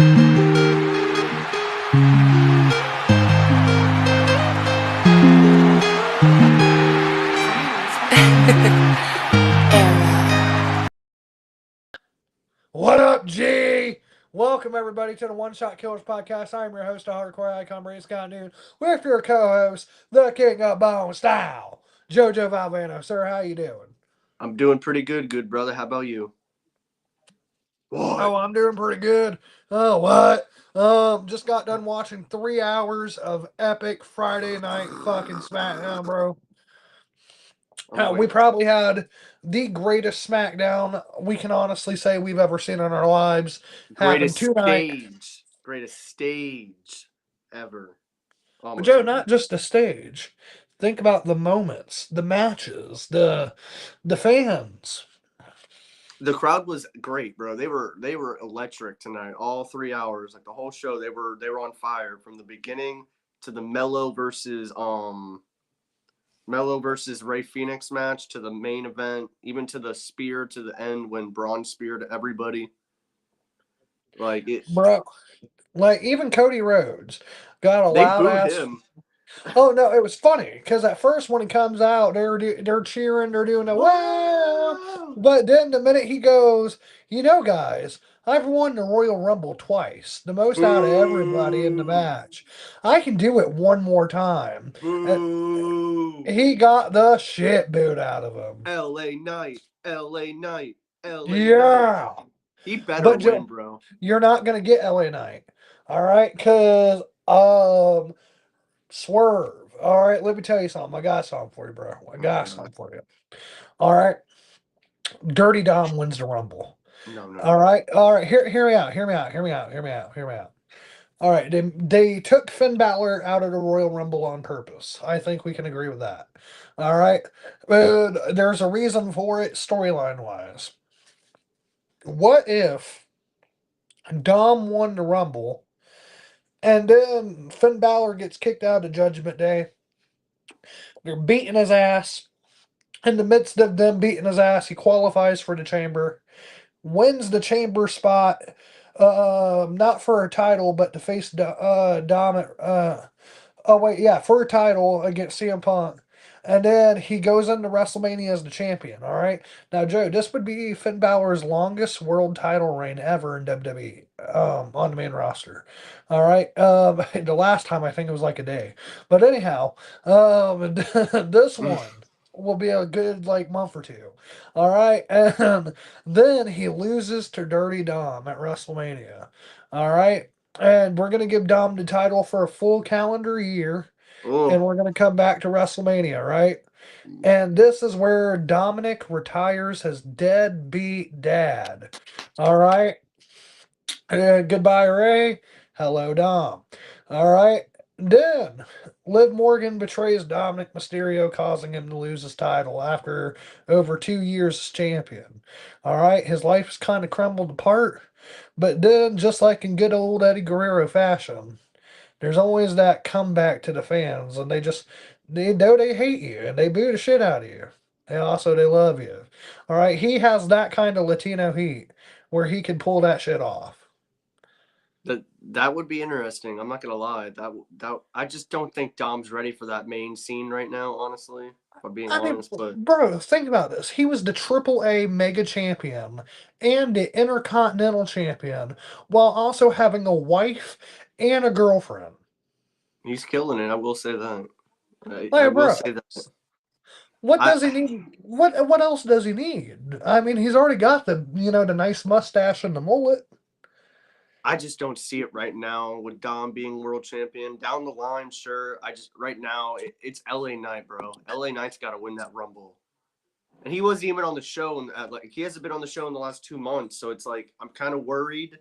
What up, G? Welcome, everybody, to the One Shot Killers podcast. I'm your host, the hardcore icon, Brady Scott Noon, with your co-host, the King of Bone Style, JoJo Valvano. Sir, how you doing? I'm doing pretty good brother. How about you? Oh, What? I'm doing pretty good. Oh, what? Just got done watching 3 hours of epic Friday night fucking SmackDown, bro. I'm We waiting. probably had the greatest SmackDown we can honestly say we've ever seen in our lives happen Greatest tonight. stage. Greatest stage ever. But Almost Joe, ever. not just the stage. Think about the moments, the matches, the fans. The crowd was great, bro. They were electric tonight. All 3 hours, like the whole show, they were on fire from the beginning to the Melo versus Ray Phoenix match to the main event, even to the spear to the end when Braun speared everybody. Like it, Bro, like even Cody Rhodes got a they loud booed ass. him. Oh no, it was funny because at first when he comes out, they're cheering, they're doing a wow. Whoa! But then the minute he goes, guys, I've won the Royal Rumble twice, the most out of everybody in the Boo! match. I can do it one more time. And Boo! he got the shit booed out of him. LA Knight, LA Knight, LA Knight. Yeah. He better But win, Joe, bro. you're not gonna get LA Knight. All right, cause Swerve. All right, let me tell you something. I got something for you, bro. I Oh got god. something for you. All right, Dirty Dom wins the Rumble. No, no, All no. right, all right. Hear me out. Hear me out. Hear me out. Hear me out. Hear me out. All right, they took Finn Balor out of the Royal Rumble on purpose. I think we can agree with that. All right, there's a reason for it, storyline wise. What if Dom won the Rumble, and then Finn Balor gets kicked out of Judgment Day? They're beating his ass. In the midst of them beating his ass, he qualifies for the chamber, wins the chamber spot, not for a title, but to face Dom at, oh wait, yeah, for a title against CM Punk. And then he goes into WrestleMania as the champion. All right. Now, Joe, this would be Finn Balor's longest world title reign ever in WWE, on the main roster. All right. The last time I think it was like a day. But anyhow, this one will be a good like month or two. All right. And then he loses to Dirty Dom at WrestleMania. All right. And we're going to give Dom the title for a full calendar year. And Oh. we're going to come back to WrestleMania, right? And this is where Dominic retires his deadbeat dad. All right. Goodbye, Ray. Hello, Dom. All right. Then Liv Morgan betrays Dominic Mysterio, causing him to lose his title after over 2 years as champion. All right. His life has kind of crumbled apart. But then, just like in good old Eddie Guerrero fashion, there's always that comeback to the fans, and they know they hate you and they boo the shit out of you. And also they love you. All right. He has that kind of Latino heat where he can pull that shit off. That would be interesting. I'm not gonna lie. That I just don't think Dom's ready for that main scene right now. Honestly, if I'm being I mean, honest, but bro, think about this. He was the Triple A Mega Champion and the Intercontinental Champion while also having a wife and a girlfriend. he's killing it. I will say that. I Like, will bro, say that. what I does he need? What else does he need? I mean, he's already got the nice mustache and the mullet. I just don't see it right now with Dom being world champion. Down the line, sure. I just right now it's LA Knight, bro. LA Knight's got to win that Rumble, and he wasn't even on the show. And like he hasn't been on the show in the last 2 months, so it's like I'm kind of worried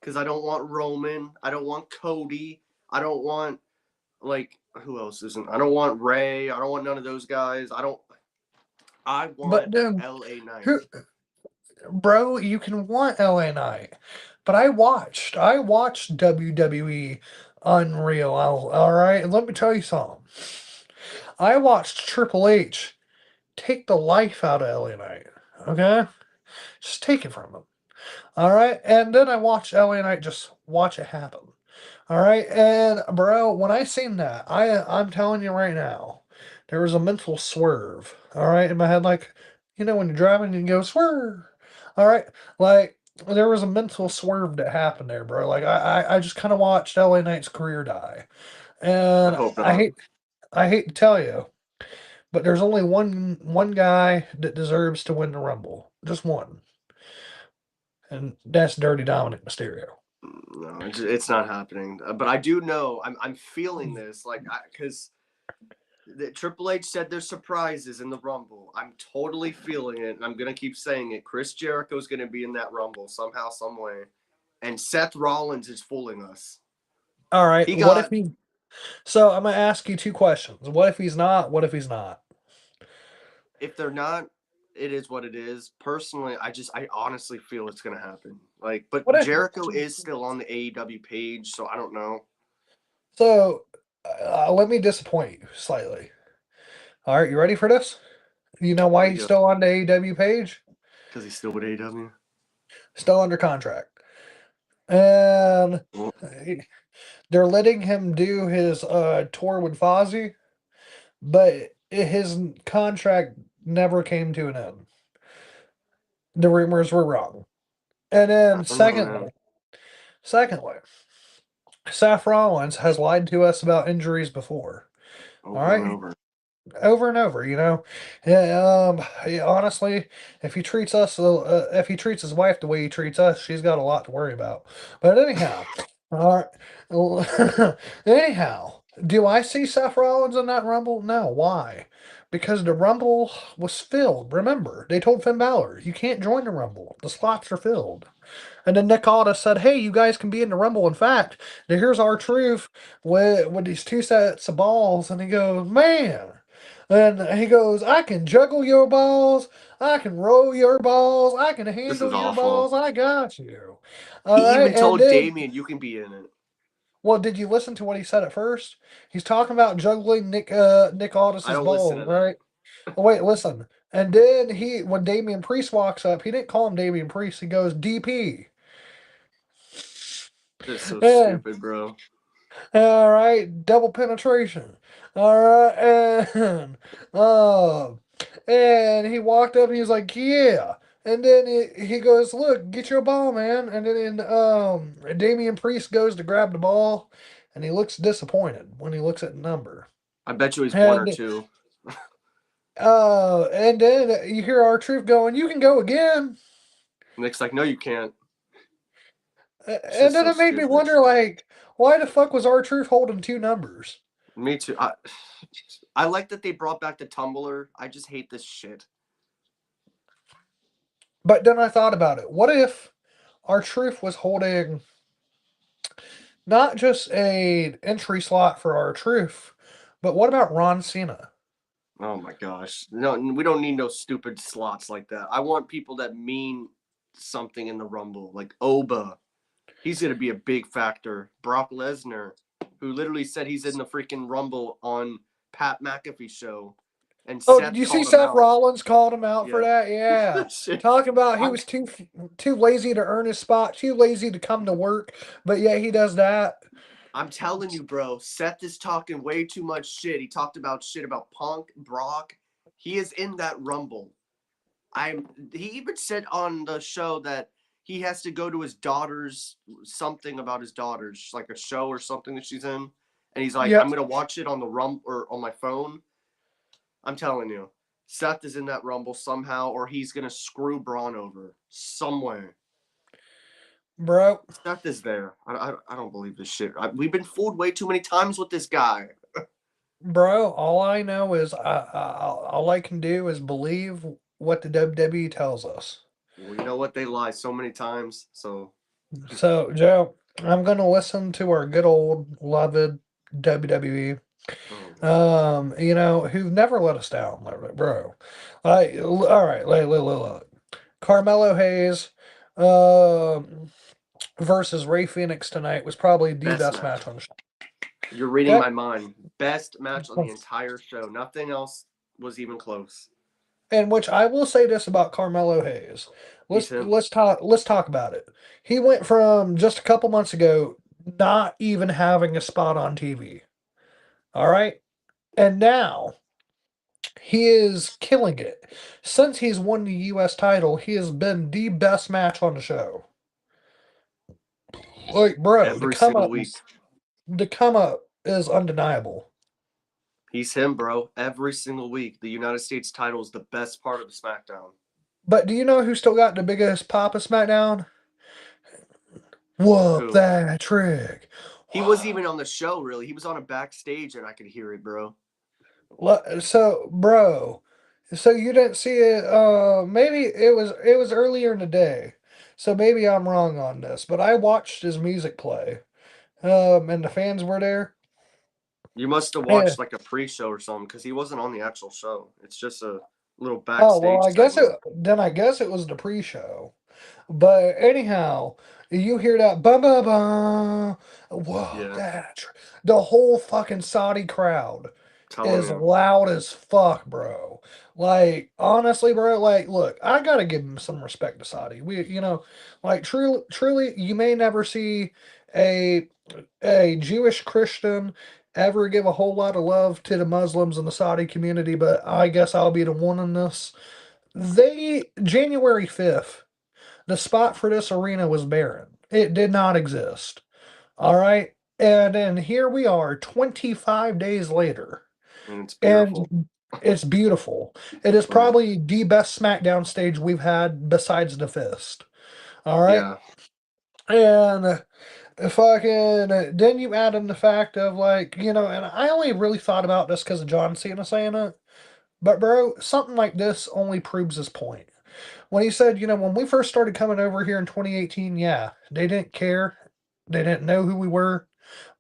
because I don't want Roman, I don't want Cody, I don't want like who else isn't? I don't want Ray, I don't want none of those guys. I don't. I want But then, LA Knight. who, bro, you can want LA Knight, but I watched WWE Unreal. All right, and let me tell you something. I watched Triple H take the life out of LA Knight. Okay, just take it from him. All right, and then I watched LA Knight just watch it happen. All right, and bro, when I seen that, I'm telling you right now, there was a mental swerve. All right, in my head, like when you're driving, you go swerve. All right, like there was a mental swerve that happened there, bro. Like I just kind of watched LA Knight's career die, I and hope I not. hate I hate to tell you, but there's only one guy that deserves to win the Rumble, just one, and that's Dirty Dominic Mysterio. No, it's not happening. But I do know I'm feeling this like because Triple H said there's surprises in the Rumble. I'm totally feeling it, and I'm gonna keep saying it. Chris Jericho's gonna be in that Rumble somehow, some way, and Seth Rollins is fooling us. All right, He what if got he? So I'm gonna ask you two questions. What if he's not? What if he's not? if they're not, it is what it is. Personally, I honestly feel it's gonna happen. Like, but What if? Jericho is still on the AEW page, so I don't know So let me disappoint you slightly. All right, you ready for this? You know why he's still on the AEW page? because he's still with AEW. Still under contract, and Well, they're letting him do his tour with Fozzy, but his contract never came to an end. The rumors were wrong. And I then don't know, man. secondly, Seth Rollins has lied to us about injuries before. All Over and right, over. over and over. Yeah, yeah, honestly, if he treats his wife the way he treats us, she's got a lot to worry about. But anyhow, all right. Anyhow, do I see Seth Rollins in that Rumble? No. Why? Because the Rumble was filled. Remember, they told Finn Balor, you can't join the Rumble. The slots are filled. And then Nick Aldis said, "Hey, you guys can be in the Rumble. In fact, here's our truth with these two sets of balls." And he goes, "Man," and he goes, "I can juggle your balls. I can roll your balls. I can This is handle your awful. balls. I got you." All He right, even and told then, Damien you can be in it. well, did you listen to what he said at first? He's talking about juggling Nick I Aldis's don't listen balls, to that. right? Oh, wait, listen. And then when Damian Priest walks up, he didn't call him Damian Priest. He goes DP. This is so Yeah. stupid, bro. All right, double penetration. All right, and uh, and he walked up and he was like, "Yeah." And then he goes, "Look, get your ball, man." And then Damian Priest goes to grab the ball, and he looks disappointed when he looks at the number. I bet you he's one or And two. and then you hear our truth going, "You can go again." Nick's like, no, you can't. It's And just then so it made me stupid. wonder, like, why the fuck was our truth holding two numbers? Me too. I like that they brought back the tumbler. I just hate this shit. But then I thought about it. What if our truth was holding not just a entry slot for our truth, but what about Ron Cena? Oh my gosh. No, we don't need no stupid slots like that. I want people that mean something in the Rumble, like Oba. He's going to be a big factor. Brock Lesnar, who literally said he's in the freaking Rumble on Pat McAfee's show, and Oh, did Seth you see called him Seth out. Rollins called him out for Yeah. that? Yeah. Shit. Talking about he I'm was too lazy to earn his spot, too lazy to come to work, but yeah, he does that. I'm telling you, bro. Seth is talking way too much shit. He talked about shit about Punk, Brock. He is in that Rumble. I'm. He even said on the show that he has to go to his daughter's something about his daughter's like a show or something that she's in, and he's like, I'm Yep. gonna watch it on the or on my phone. I'm telling you, Seth is in that Rumble somehow, or he's gonna screw Braun over somewhere. Bro, Seth is there. I don't believe this shit. We've been fooled way too many times with this guy. bro, all I know is all I can do is believe what the WWE tells us. Well, you know what? They lie so many times. So, So, Joe, I'm going to listen to our good old loved WWE. oh my god. Who never let us down, bro. All right, look. Carmelo Hayes, versus Ray Phoenix tonight was probably the Best best match. match on the show. You're reading Okay, my mind. Best match on the entire show. Nothing else was even close. And which I will say this about Carmelo Hayes. He's him. Let's talk about it. He went from just a couple months ago not even having a spot on TV. All right? And now he is killing it. Since he's won the US title, he has been the best match on the show. Like, bro, Every single week. the come up is undeniable. He's him, bro. Every single week. The United States title is the best part of the SmackDown. But do you know who still got the biggest pop of SmackDown? Whoop Who? that trick. He wasn't even on the show, really. He was on a backstage, and I could hear it, bro. So, bro, so you didn't see it? Maybe it was earlier in the day. So maybe I'm wrong on this, but I watched his music play. And the fans were there. You must have Yeah. watched like a pre-show or something because he wasn't on the actual show. It's just a little Oh well, backstage segment. I guess it was the pre-show. But anyhow, you hear that ba ba ba, whoa, Yeah, the whole fucking Saudi crowd telling is you. loud as fuck, bro. Like honestly, bro. Like, look, I gotta give him some respect to Saudi. Like truly, you may never see a Jewish Christian ever give a whole lot of love to the Muslims in the Saudi community, but I guess I'll be the one in this. They January 5th, the spot for this arena was barren. It did not exist. All right. And then here we are 25 days later. And it's beautiful. And it's beautiful. It is Yeah. probably the best SmackDown stage we've had besides the Fist. All right. Yeah. And fucking, then you add in the fact of like, and I only really thought about this because of John Cena saying it. But, bro, something like this only proves his point. When he said, when we first started coming over here in 2018, yeah, they didn't care. They didn't know who we were.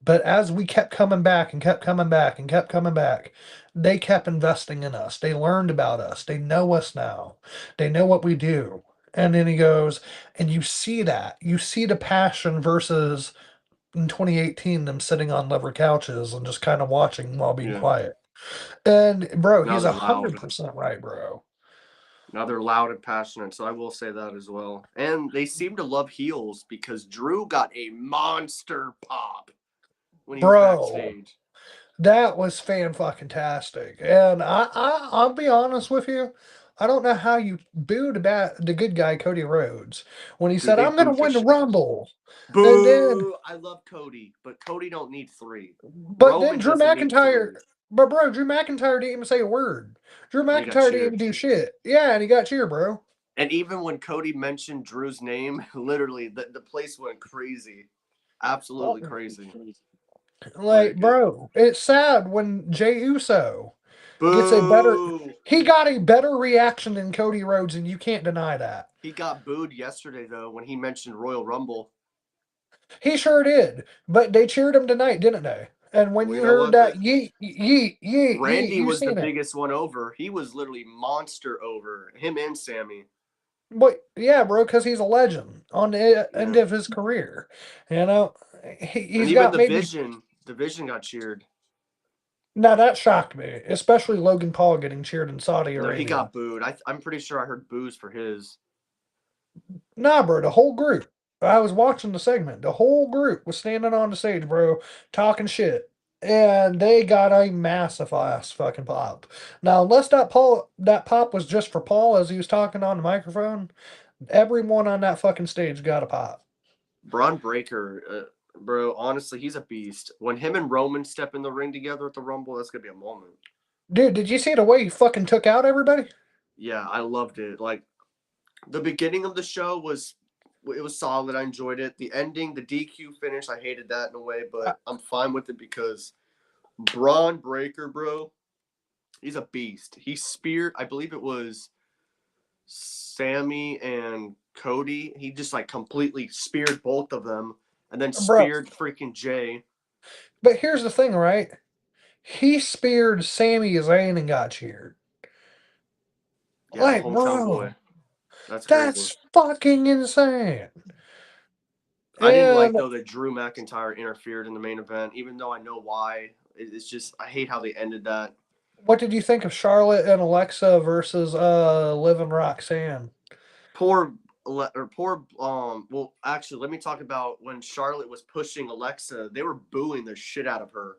But as we kept coming back and kept coming back and kept coming back, they kept investing in us. They learned about us. They know us now. They know what we do. And then he goes, and you see that. You see the passion versus in 2018, them sitting on leather couches and just kind of watching while being Yeah. quiet. And, bro, Now he's a they're hundred loud. percent right, bro. Now they're loud and passionate, so I will say that as well. And they seem to love heels because Drew got a monster pop when he was Bro, backstage. that was fan fucking tastic. And I'll be honest with you. I don't know how you booed the good guy Cody Rhodes when he Dude, said, they "I'm gonna booed the win the shit. Rumble," and then Boo! I love Cody, but Cody don't need three. but then Roman Drew doesn't need McIntyre, three. but bro, Drew McIntyre didn't even say a word. Drew And he got McIntyre didn't even cheered. do shit. Yeah, and he got cheered, bro. And even when Cody mentioned Drew's name, literally the place went crazy. Absolutely crazy. Like, Like it. bro, it's sad when Jey Uso gets a better. Boo! He got a better reaction than Cody Rhodes, and you can't deny that. He got booed yesterday though when he mentioned Royal Rumble. He sure did. But they cheered him tonight, didn't they? And when Well, you you know heard what? that yeet, yeet, yeet, yeet, Randy you was the seen it. biggest one over. He was literally monster over him and Sammy. But yeah, bro, because he's a legend on the end Yeah, of his career. You know, and he's even got maybe. The Vision got cheered. Now that shocked me, especially Logan Paul getting cheered in Saudi No, he Arabia. got booed. I'm pretty sure I heard boos for his. Nah, bro, the whole group. I was watching the segment. The whole group was standing on the stage, bro, talking shit. And they got a massive ass fucking pop. Now, unless that pop was just for Paul as he was talking on the microphone, everyone on that fucking stage got a pop. Braun Breaker, bro, honestly, he's a beast. When him and Roman step in the ring together at the Rumble, that's gonna be a moment. Dude, did you see the way he fucking took out everybody? Yeah, I loved it. Like the beginning of the show was it was solid. I enjoyed it. The ending, the DQ finish, I hated that in a way, Uh, but I'm fine with it because Braun Breaker, bro, he's a beast. He speared, I believe it was Sammy and Cody. He just like completely speared both of them and then bro, speared freaking Jay. but here's the thing, right? He speared Sami Zayn and got cheered. Yeah, the Like, hometown boy. bro, That's crazy. that's fucking insane. I didn't like And though that Drew McIntyre interfered in the main event, even though I know why. It's just I hate how they ended that. What did you think of Charlotte and Alexa versus Liv and Roxanne? Poor or poor well actually let me talk about when Charlotte was pushing Alexa, they were booing the shit out of her.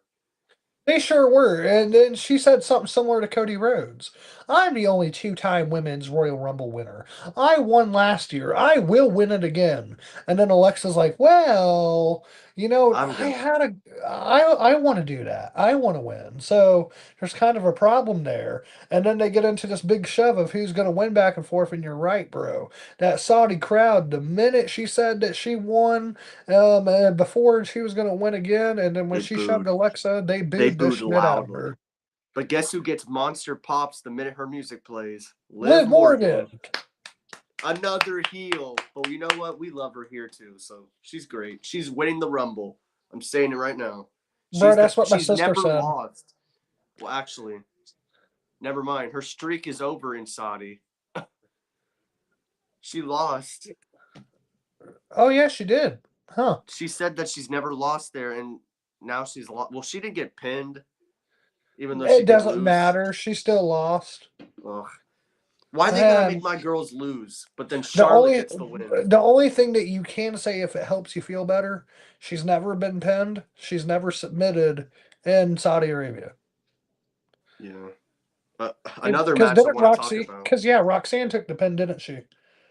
They sure were. And then she said something similar to Cody Rhodes. I'm the only two-time women's Royal Rumble winner. I won last year. I will win it again. And then Alexa's like, well, I'm gonna I want to do that. I want to win. So there's kind of a problem there. And then they get into this big shove of who's going to win back and forth. And you're right, bro. That Saudi crowd, the minute she said that she won, before she was going to win again, and then when they she shoved booed. Alexa, they They booed the booed shit out of loudly. her. But guess who gets monster pops the minute her music plays? Liv Liv Morgan. Morgan, Another heel. But you know what? We love her here too. So she's great. She's winning the Rumble. I'm saying it right now. bro. That's what my She's sister never said. lost. Well, actually, never mind. Her streak is over in Saudi. She lost. Oh yeah, she did. Huh? She said that she's never lost there, and now she's lost. Well, she didn't get pinned, even though she It did doesn't lose. matter. She still lost. Ugh. Why are they gonna make And my girls lose? But then the Charlotte only gets the win. the only thing that you can say if it helps you feel better, she's never been pinned. She's never submitted in Saudi Arabia. Yeah. Another Because match I didn't want to talk Roxy? about. Because yeah, Roxanne took the pin, didn't she?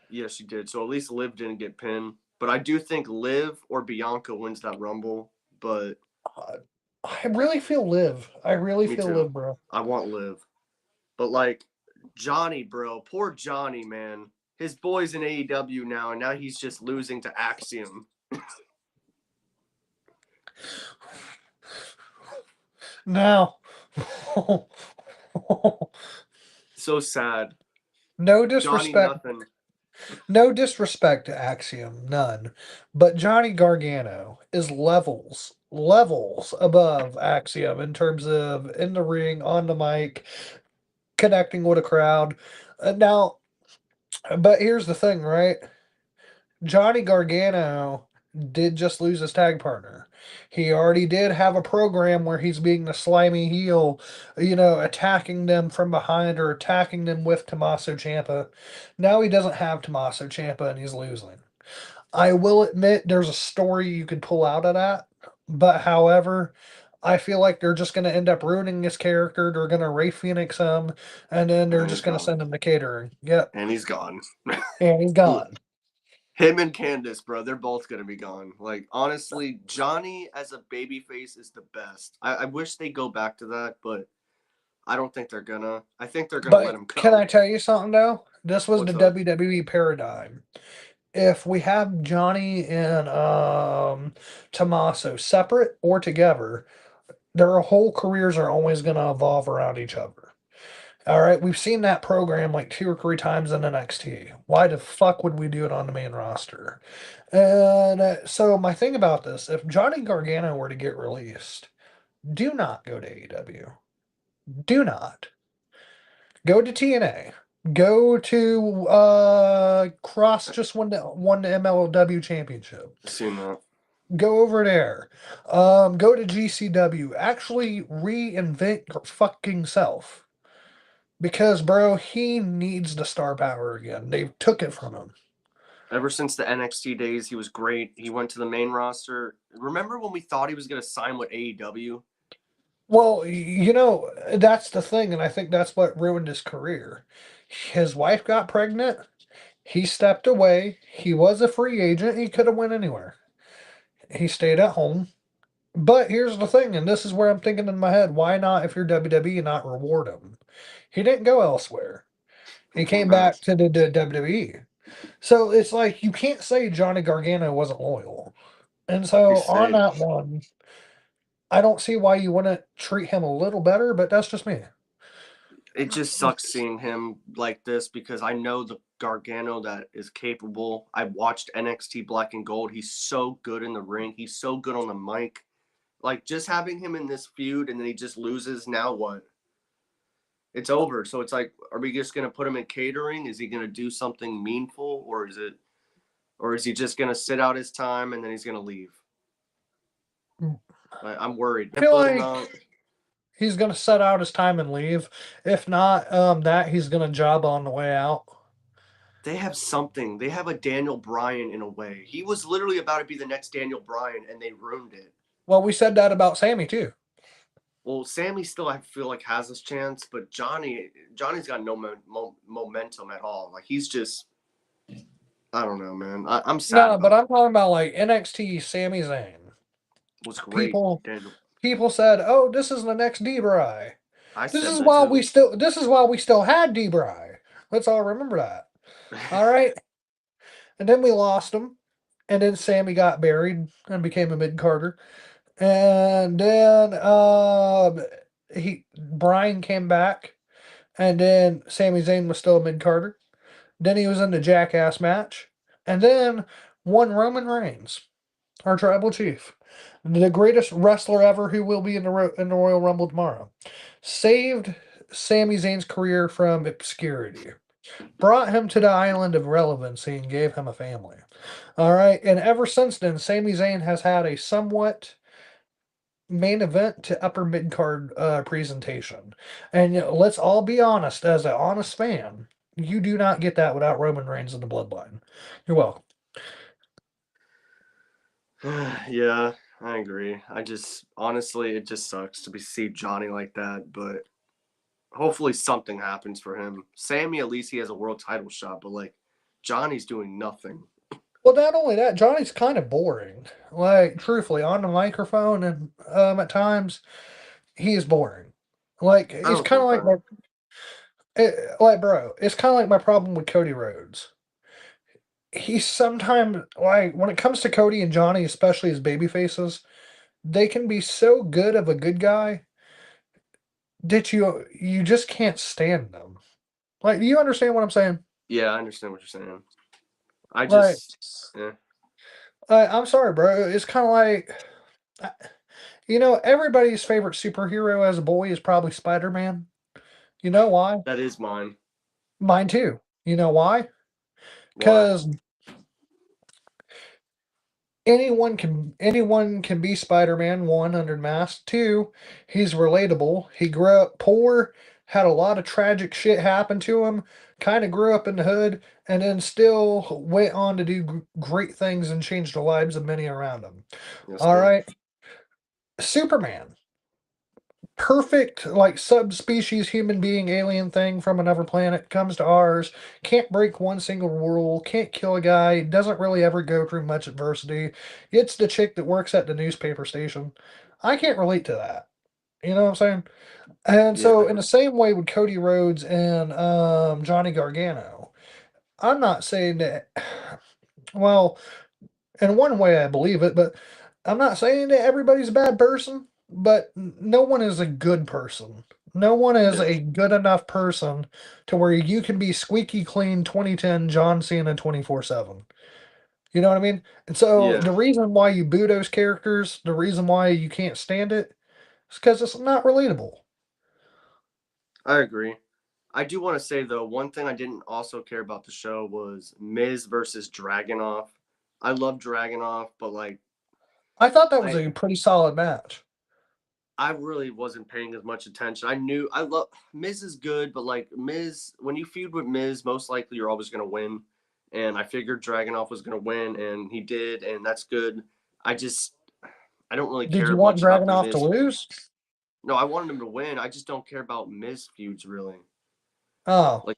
Yeah, she did. So at least Liv didn't get pinned. But I do think Liv or Bianca wins that Rumble. But Uh, I really feel Liv. I really me feel too. Liv, bro. I want Liv. But like Johnny, bro, poor Johnny, man. His boy's in AEW now, and now he's just losing to Axiom. Now, So sad. no Johnny disrespect, nothing. no disrespect to Axiom, none. But Johnny Gargano is levels above Axiom in terms of in the ring, on the mic, connecting with a crowd. Now, but here's the thing, right? Johnny Gargano did just lose his tag partner. He already did have a program where he's being the slimy heel, attacking them from behind or attacking them with Tommaso Ciampa. Now he doesn't have Tommaso Ciampa and he's losing. I will admit there's a story you could pull out of that, but however, I feel like they're just going to end up ruining his character. They're going to Ray Phoenix him, and then they're And just he's going to gone. send him to catering. Yep, And he's gone. and he's gone. Him and Candace, bro, they're both gonna be gone. Like honestly, Johnny as a babyface is the best. I wish they go back to that, but I don't think they're gonna. I think they're gonna let But him can I go. tell you something though? This was the What's up? WWE paradigm. If we have Johnny and Tommaso separate or together, their whole careers are always going to evolve around each other. All right, we've seen that program like 2 or 3 times in NXT. Why the fuck would we do it on the main roster? And so my thing about this, if Johnny Gargano were to get released, do not go to AEW. Do not. Go to TNA. Go to Cross just won the MLW championship. Seen that. Go over there. Go to GCW. Actually reinvent your fucking self. Because bro, he needs the star power again. They took it from him. Ever since the NXT days, he was great. He went to the main roster. Remember when we thought he was gonna sign with AEW? Well, that's the thing, and I think that's what ruined his career. His wife got pregnant. He stepped away. He was a free agent. He could have went anywhere. He stayed at home. But here's the thing, and this is where I'm thinking in my head, why not, if you're WWE, not reward him? He didn't go elsewhere. He He came came back. back to the WWE. So it's like you can't say Johnny Gargano wasn't loyal. And He so on stayed. that one, I don't see why you wouldn't treat him a little better, but that's just me. It just sucks seeing him like this because I know the Gargano that is capable. I watched NXT Black and Gold. He's so good in the ring. He's so good on the mic. Like just having him in this feud and then he just loses. Now what? It's over. So it's like, are we just gonna put him in catering? Is he gonna do something meaningful, or is he just gonna sit out his time and then he's gonna leave? I'm worried. I feel Put him like out. He's gonna set out his time and leave. If not, he's gonna job on the way out. They have something. They have a Daniel Bryan in a way. He was literally about to be the next Daniel Bryan, and they ruined it. Well, we said that about Sammy too. Well, Sammy still, I feel like, has his chance, but Johnny's got no momentum at all. Like, he's just, I don't know, man. I'm sad No, but about I'm talking about like NXT Sami Zayn. was great, People Daniel. people said, "Oh, this is the next D-Bry." I This said is that why too. we still this is why we still had D-Bry. Let's all remember that. All right. And then we lost him. And then Sammy got buried and became a mid Carter. And then he Brian came back, and then Sami Zayn was still a mid Carter. Then he was in the Jackass match, and then won Roman Reigns, our tribal chief, the greatest wrestler ever, who will be in in the Royal Rumble tomorrow. Saved Sami Zayn's career from obscurity, brought him to the island of relevancy, and gave him a family. All right, and ever since then, Sami Zayn has had a somewhat main event to upper mid card presentation. And let's all be honest, as an honest fan, you do not get that without Roman Reigns in the bloodline. You're welcome. Yeah, I agree. I just honestly, it just sucks to see Johnny like that, but hopefully something happens for him. Sammy, at least he has a world title shot, but like Johnny's doing nothing. Well, not only that, Johnny's kind of boring. Like, truthfully, on the microphone and at times, he is boring. Like, I it's don't kind of think like that. bro, it's kind of like my problem with Cody Rhodes. He's sometimes like when it comes to Cody and Johnny, especially as baby faces, they can be so good of a good guy that you just can't stand them. Like, do you understand what I'm saying? Yeah, I understand what you're saying. I Like, just, eh, I'm sorry, bro. It's kind of like, uh, everybody's favorite superhero as a boy is probably Spider Man. You know why? that is mine. Mine too. You know why? Why? Because anyone can be Spider-Man. One, under mask. Two, he's relatable. He grew up poor, had a lot of tragic shit happen to him, kind of grew up in the hood, and then still went on to do great things and change the lives of many around him. Yes, All did. right, Superman, perfect, like, subspecies human being alien thing from another planet, comes to ours, can't break one single rule, can't kill a guy, doesn't really ever go through much adversity, gets the chick that works at the newspaper station. I can't relate to that. You know what I'm saying? And so, in Yeah, the same way with Cody Rhodes and Johnny Gargano, I'm not saying that, well, in one way I believe it, but I'm not saying that everybody's a bad person, but no one is a good person. No one is yeah, a good enough person to where you can be squeaky clean 2010 John Cena 24/7. You know what I mean? And so yeah. the reason why you boo those characters, the reason why you can't stand it, is because it's not relatable. I agree. I do want to say though, one thing I didn't also care about the show was Miz versus Dragonoff. I love Dragonoff, but like I thought that was I a pretty solid match. I really wasn't paying as much attention. I knew I love Miz is good, but like Miz, when you feud with Miz, most likely you're always gonna win. And I figured Dragonoff was gonna win, and he did, and that's good. I just I don't really Did you care want much about the Dragonoff to Miz feud. lose? No, I wanted him to win. I just don't care about Miz feuds really. Oh. Like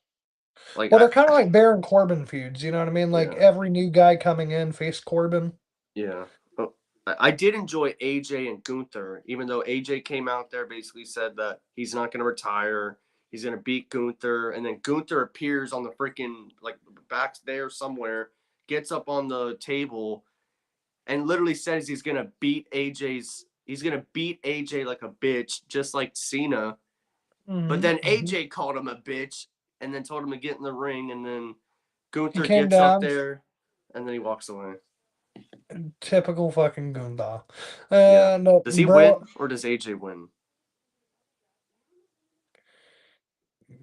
like Well, I they're kind of like Baron Corbin feuds, you know what I mean? Like yeah. every new guy coming in faced Corbin. Yeah. Oh, I did enjoy AJ and Gunther, even though AJ came out there basically said that he's not going to retire. He's going to beat Gunther. And then Gunther appears on the freaking, like, back there somewhere, gets up on the table, and literally says he's going to beat AJ like a bitch, just like Cena. But Hmm. then AJ called him a bitch and then told him to get in the ring. And then He Gunther came gets up down, there and then he walks away. typical fucking Goomba. Yeah. And Does he bro, win or does AJ win?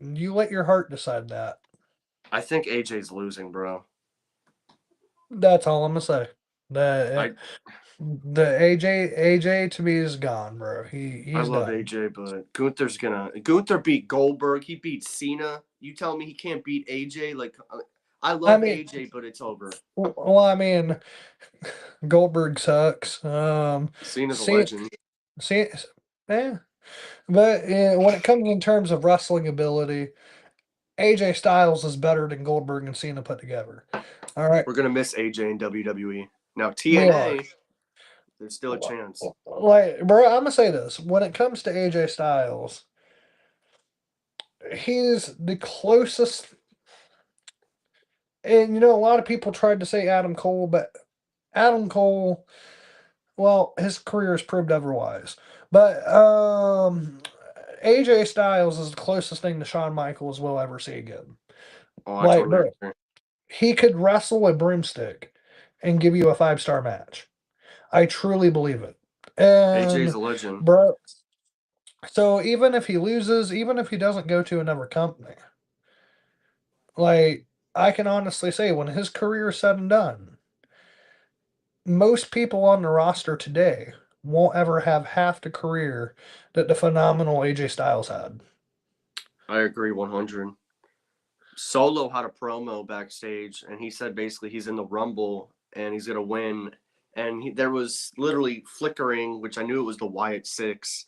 you let your heart decide that. I think AJ's losing, bro. That's all I'm gonna say. I That The AJ to me is gone, bro. I He's love done. AJ, but Gunther beat Goldberg. He beat Cena. You tell me he can't beat AJ? Like, I I love mean, AJ, but it's over. well, I mean, Goldberg sucks. Cena's a See, legend. see, yeah. But when it comes in terms of wrestling ability, AJ Styles is better than Goldberg and Cena put together. All right, We're gonna miss AJ in WWE. Now we are. TNA, there's still a chance. Like, bro, I'm gonna say this: when it comes to AJ Styles, he's the closest. And a lot of people tried to say Adam Cole, but Adam Cole, well, his career has proved otherwise. But AJ Styles is the closest thing to Shawn Michaels we'll ever see again. Oh, I Like, totally bro, agree. he could wrestle a broomstick and give you a 5-star match. I truly believe it. AJ's And a legend. bro, so even if he loses, even if he doesn't go to another company, like I can honestly say, when his career is said and done, most people on the roster today won't ever have half the career that the phenomenal AJ Styles had. I agree 100. Solo had a promo backstage, and he said basically he's in the Rumble and he's gonna win. And there was literally flickering, which I knew it was the Wyatt Six.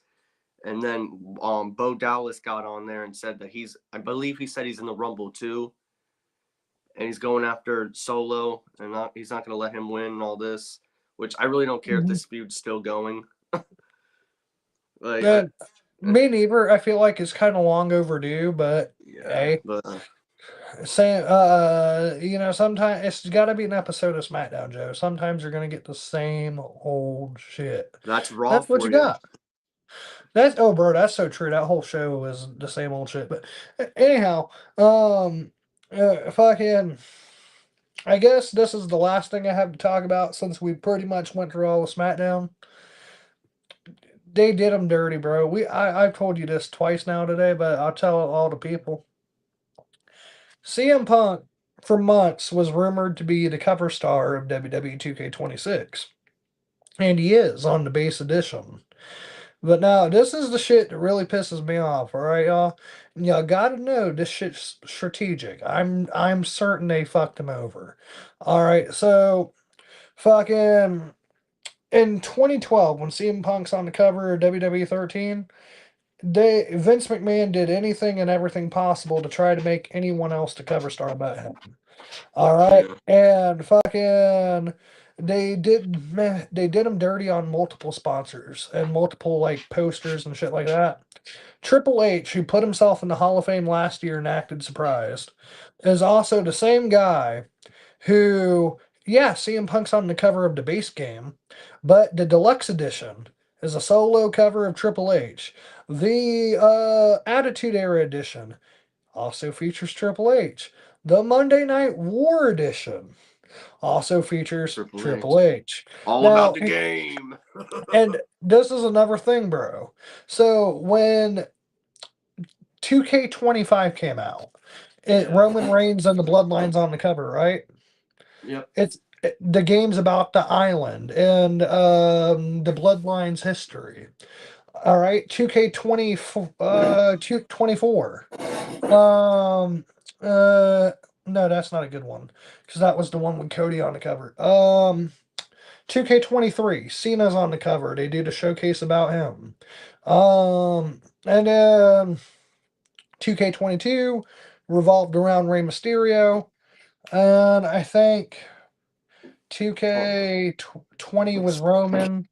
And then Bo Dallas got on there and said that I believe he said he's in the Rumble too, and he's going after Solo, and he's not gonna let him win and all this. Which I really don't care if Mhm. this feud's still going. Like, That me neither. I feel like it's kind of long overdue, but yeah, hey, but sometimes it's got to be an episode of SmackDown, Joe. Sometimes you're gonna get the same old shit. that's Raw That's what for you you. got. That's bro, that's so true. That whole show was the same old shit. But anyhow, fucking. I guess this is the last thing I have to talk about since we pretty much went through all of SmackDown. They did them dirty, bro. I've told you this twice now today, but I'll tell all the people. CM Punk for months was rumored to be the cover star of WWE 2K26, and he is on the base edition. But now this is the shit that really pisses me off. All right, y'all. Y'all gotta know this shit's strategic. I'm certain they fucked him over. All right, so fucking in 2012 when CM Punk's on the cover of WWE 13, Vince McMahon did anything and everything possible to try to make anyone else the cover star but him. All right, Yeah, and fucking they did him dirty on multiple sponsors and multiple like posters and shit like that. Triple H, who put himself in the Hall of Fame last year and acted surprised, is also the same guy who, yeah, CM Punk's on the cover of the base game, but the deluxe edition is a solo cover of Triple H. The Attitude Era edition also features Triple H. The Monday Night War edition also features Triple H. Triple H. All about Now, the game. and this is another thing, bro. So when 2K25 came out, Yeah. Roman Reigns and the Bloodlines on the cover, right? Yep. The game's about the island and the Bloodlines history. All right, 2K20 224. Um uh no, that's not a good one because that was the one with Cody on the cover. 2K23, Cena's on the cover. They did a showcase about him. And then 2K22 revolved around Rey Mysterio, and I think Oh, 2K20 was Roman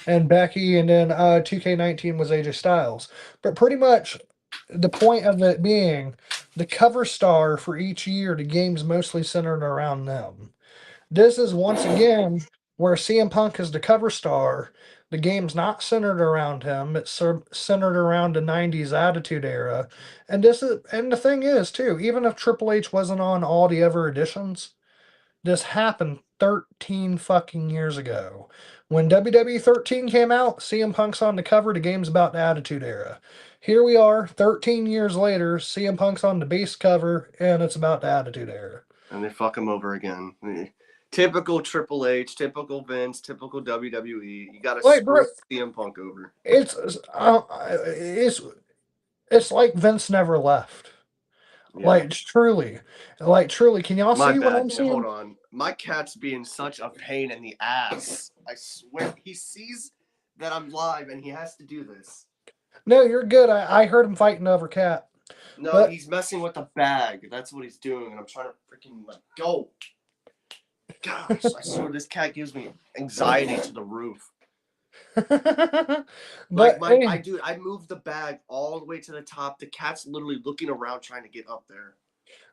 and Becky, and then 2K19 was AJ Styles. But pretty much the point of it being the cover star for each year, the game's mostly centered around them. This is once again where CM Punk is the cover star. The game's not centered around him. It's centered around the '90s Attitude Era, and the thing is too. Even if Triple H wasn't on all the other editions, this happened 13 fucking years ago. When WWE 13 came out, CM Punk's on the cover. The game's about the Attitude Era. Here we are, 13 years later. CM Punk's on the base cover, and it's about the Attitude Era. and they fuck him over again. Typical Triple H, typical Vince, typical WWE. You got to Like, screw bro, CM Punk over. it's it's like Vince never left. Yeah. Like truly. Can y'all My see what bad. I'm Hold seeing? on. My cat's being such a pain in the ass. I swear. He sees that I'm live and he has to do this. No, you're good. I heard him fighting over Cat, No, but he's messing with the bag. That's what he's doing. And I'm trying to freaking let go. Gosh, I swear this cat gives me anxiety to the roof. Like but my, I hey, dude, I moved the bag all the way to the top. The cat's literally looking around trying to get up there.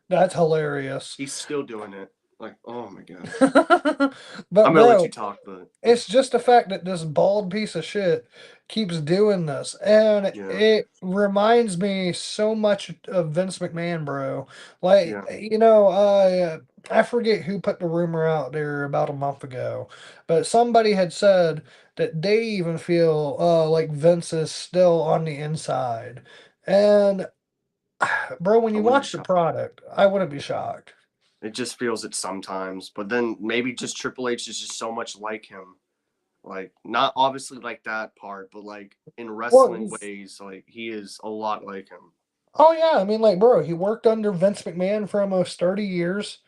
that's hilarious. He's still doing it. Like, oh my gosh. I'm But gonna let you bro, talk, but it's just the fact that this bald piece of shit keeps doing this, and yeah, it reminds me so much of Vince McMahon, bro. Like, yeah. I forget who put the rumor out there about a month ago, but somebody had said that they even feel like Vince is still on the inside. And bro, when I you wouldn't be watch the shocked. product, I wouldn't be shocked. It just feels it sometimes, but then maybe just Triple H is just so much like him. Like, not obviously like that part, but like in Well, wrestling ways, like he is a lot like him. oh yeah, I mean, like, bro, he worked under Vince McMahon for almost 30 years.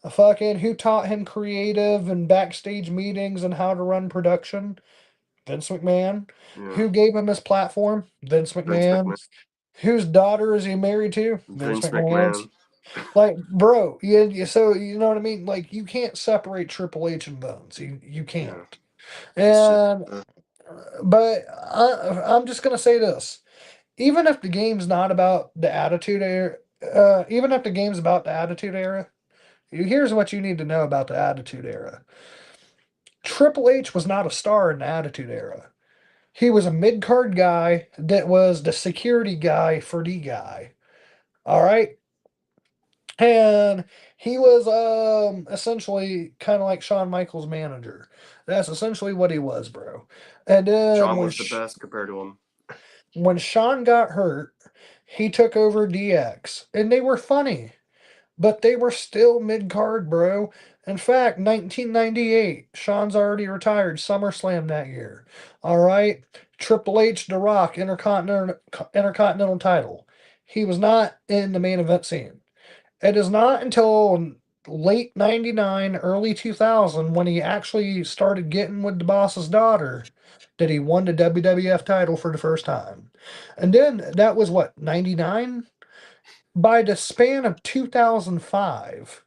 A fucking who taught him creative and backstage meetings and how to run production? Vince McMahon. Yeah, Who gave him his platform? Vince Vince McMahon. McMahon. Whose daughter is he married to? Vince Vince McMahon's. McMahon. Like, bro, so you know what I mean? Like, you can't separate Triple H and Vince. You Yeah, can't. it's just And but I'm just gonna say this: even if the game's not about the Attitude Era, even if the game's about the Attitude Era, here's what you need to know about the Attitude Era. Triple H was not a star in the Attitude Era. He was a mid card guy that was the security guy for the guy. All right. And he was essentially kind of like Shawn Michaels' manager. That's essentially what he was, bro. And then Shawn was the best compared to him. when Shawn got hurt, he took over DX, and they were funny. But they were still mid card, bro. In fact, 1998, Shawn's already retired. SummerSlam that year. All right. Triple H, The Rock, Intercontinental title. He was not in the main event scene. It is not until late 99, early 2000 when he actually started getting with the boss's daughter that he won the WWF title for the first time. And then that was what, 99? By the span of 2005,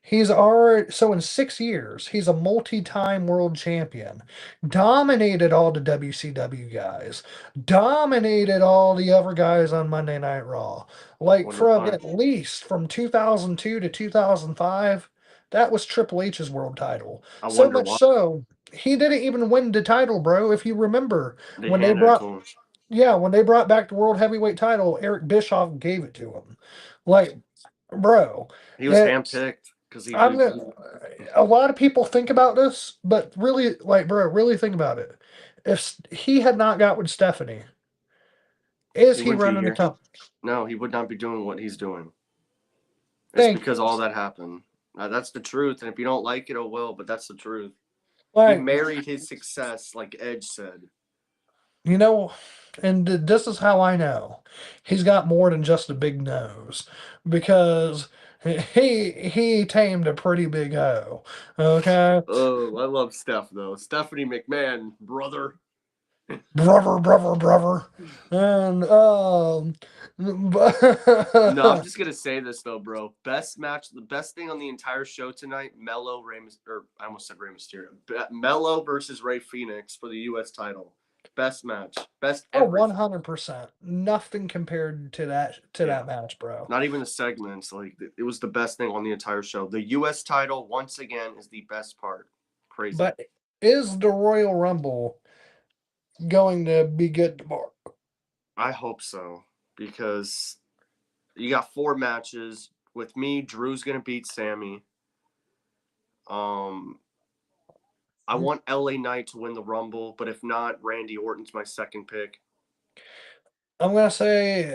he's already, so in 6 years, he's a multi time world champion. Dominated all the WCW guys, dominated all the other guys on Monday Night Raw. Like Wonder from why. at least from 2002 to 2005, that was Triple H's world title. I So wonder much why so, he didn't even win the title, bro. If you remember, they when they handed it to brought him. yeah, when they brought back the world heavyweight title, Eric Bischoff gave it to him. Like, bro, He was it's handpicked because he I'm did. gonna. A lot of people think about this, but really, like, bro, really think about it. If he had not got with Stephanie, is He he wouldn't be running the here. company? No, he would not be doing what he's doing. It's Thank because you. all that happened. That's the truth. And if you don't like it, oh well. But that's the truth. He Like, married his success, like Edge said. you know, and this is how I know he's got more than just a big nose because he tamed a pretty big hoe. Okay. Oh, I love Steph though. Stephanie McMahon, brother. Brother. And No, I'm just gonna say this though, bro. Best match, the best thing on the entire show tonight: Melo, or I almost said Rey Mysterio. Melo versus Ray Phoenix for the U.S. title. Best match, best oh, everything. 100%. Nothing compared to Yeah, that match, bro. not even the segments. Like it was the best thing on the entire show. The U.S. title once again is the best part. Crazy. But is the Royal Rumble going to be good tomorrow? I hope so because you got 4 matches. With me, Drew's gonna beat Sammy. Um, I want LA Knight to win the Rumble, but if not, Randy Orton's my second pick. I'm gonna say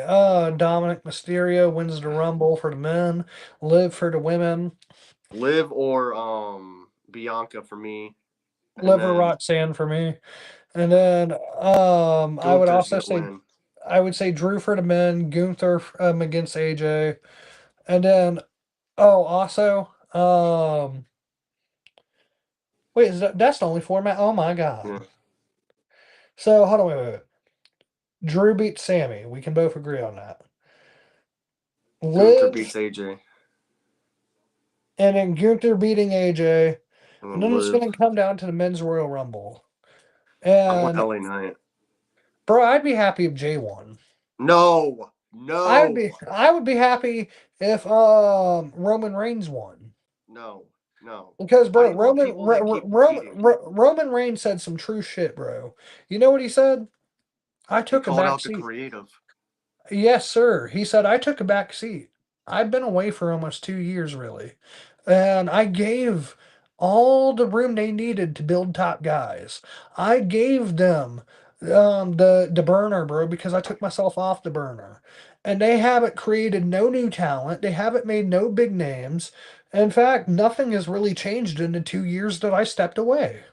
Dominic Mysterio wins the Rumble for the men, Liv for the women. Liv or Bianca for me, and Liver then rot sand for me. And then I would Gunther's also gonna say win. I would say Drew for the men, Gunther against AJ. And then also wait, that's the only format? Oh my Yeah, god. So hold on, wait. Drew beats Sammy. We can both agree on that. Gunther beats Liv AJ, and then Gunther beating AJ. and And then then it's Liv. gonna come down to the men's Royal Rumble. I want And LA Knight. bro, I'd be happy if Jay won. No, no, I would be happy if Roman Reigns won. no, no. Because I bro, need more people that keep cheating. Roman Reigns said some true shit, bro. You know what he said? I He took a called back out the seat. creative. Yes, sir. He said I took a back seat. I've been away for almost 2 years, really, and I gave all the room they needed to build top guys. I gave them the burner, bro, because I took myself off the burner, and they haven't created no new talent. They haven't made no big names. In fact, nothing has really changed in the 2 years that I stepped away.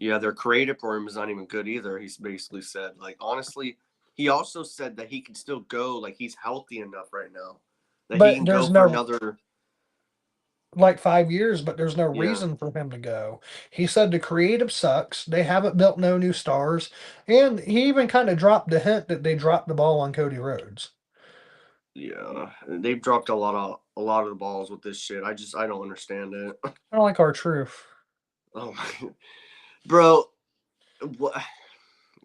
Yeah, their creative room is not even good either. He's basically said, like, honestly, he also said that he can still go, like, he's healthy enough right now that he But can go there's for no another. like 5 years, but there's no Yeah, reason for him to go. He said the creative sucks. They haven't built no new stars. And he even kind of dropped the hint that they dropped the ball on Cody Rhodes. yeah, they've dropped a lot of the balls with this shit. I don't understand it. I don't like our truth. Oh my, bro, what?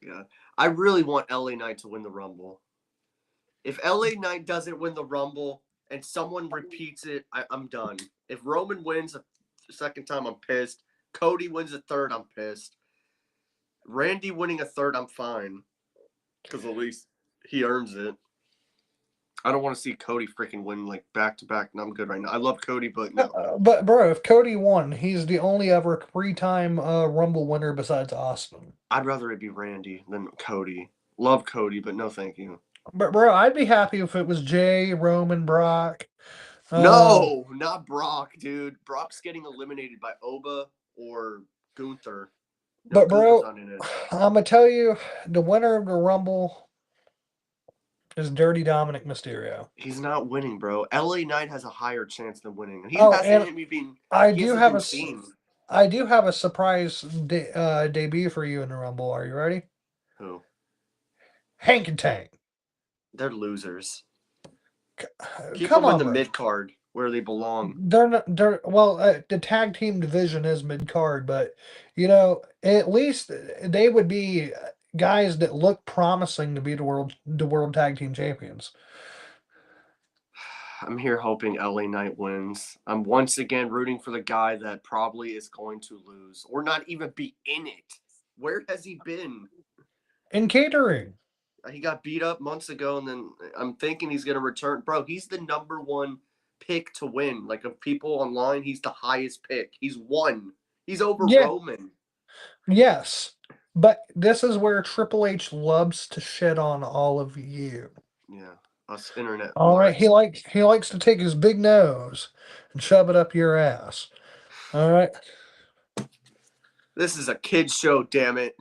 Yeah, I really want LA Knight to win the Rumble. If LA Knight doesn't win the Rumble and someone repeats it, I'm done. If Roman wins a second time, I'm pissed. Cody wins a third, I'm pissed. Randy winning a third, I'm fine. Because at least he earns it. I don't want to see Cody freaking win like back to back, and I'm good right now. I love Cody, but no. But bro, if Cody won, he's the only ever three-time Rumble winner besides Austin. I'd rather it be Randy than Cody. Love Cody, but no thank you. But bro, I'd be happy if it was Jay, Roman, Brock. Uh, No, not Brock, dude. Brock's getting eliminated by Oba or Gunther. No, but Gunther's bro, not in it. I'm gonna tell you, the winner of the Rumble is Dirty Dominic Mysterio. He's not winning, bro. LA Knight has a higher chance than winning. And he Oh, hasn't and even been I he do hasn't have been a seen. I do have a surprise debut for you in the Rumble. Are you ready? Who? Hank and Tank. They're losers. Keep Come them in on, the bro. mid card where they belong. They're not. They're well. The tag team division is mid card, but at least they would be guys that look promising to be the world tag team champions. I'm here hoping LA Knight wins. I'm once again rooting for the guy that probably is going to lose or not even be in it. Where has he been? In catering, He got beat up months ago, and then I'm thinking he's going to return. Bro, he's the number one pick to win. Like, of people online, he's the highest pick. He's won. He's over yeah, Roman. yes, but this is where Triple H loves to shit on all of you. Yeah, us internet All right, he marks. likes he likes to take his big nose and shove it up your ass. All right. This is a kid show, damn it.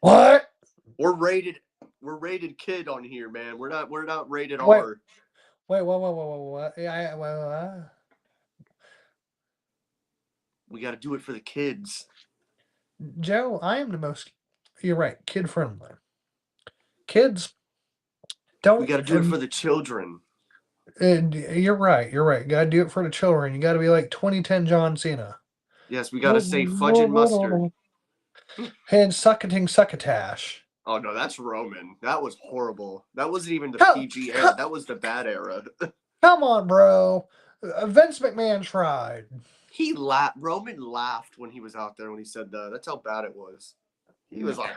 What? We're rated. We're rated kid on here, man. We're not rated Wait, R. wait, what? Yeah, We got to do it for the kids. Joe, I am the most. You're right, kid friendly. Kids We don't. got to do it for the children. You're right. You're right. Got to do it for the children. You got to be like 2010 John Cena. Yes, we got to say fudge and mustard. And succotash. Oh no, that's Roman. That was horrible. That wasn't even the Come, PG era. come, That was the bad era. come on, bro. Vince McMahon tried. He laughed. Roman laughed when he was out there when he said that. That's how bad it was. He was like,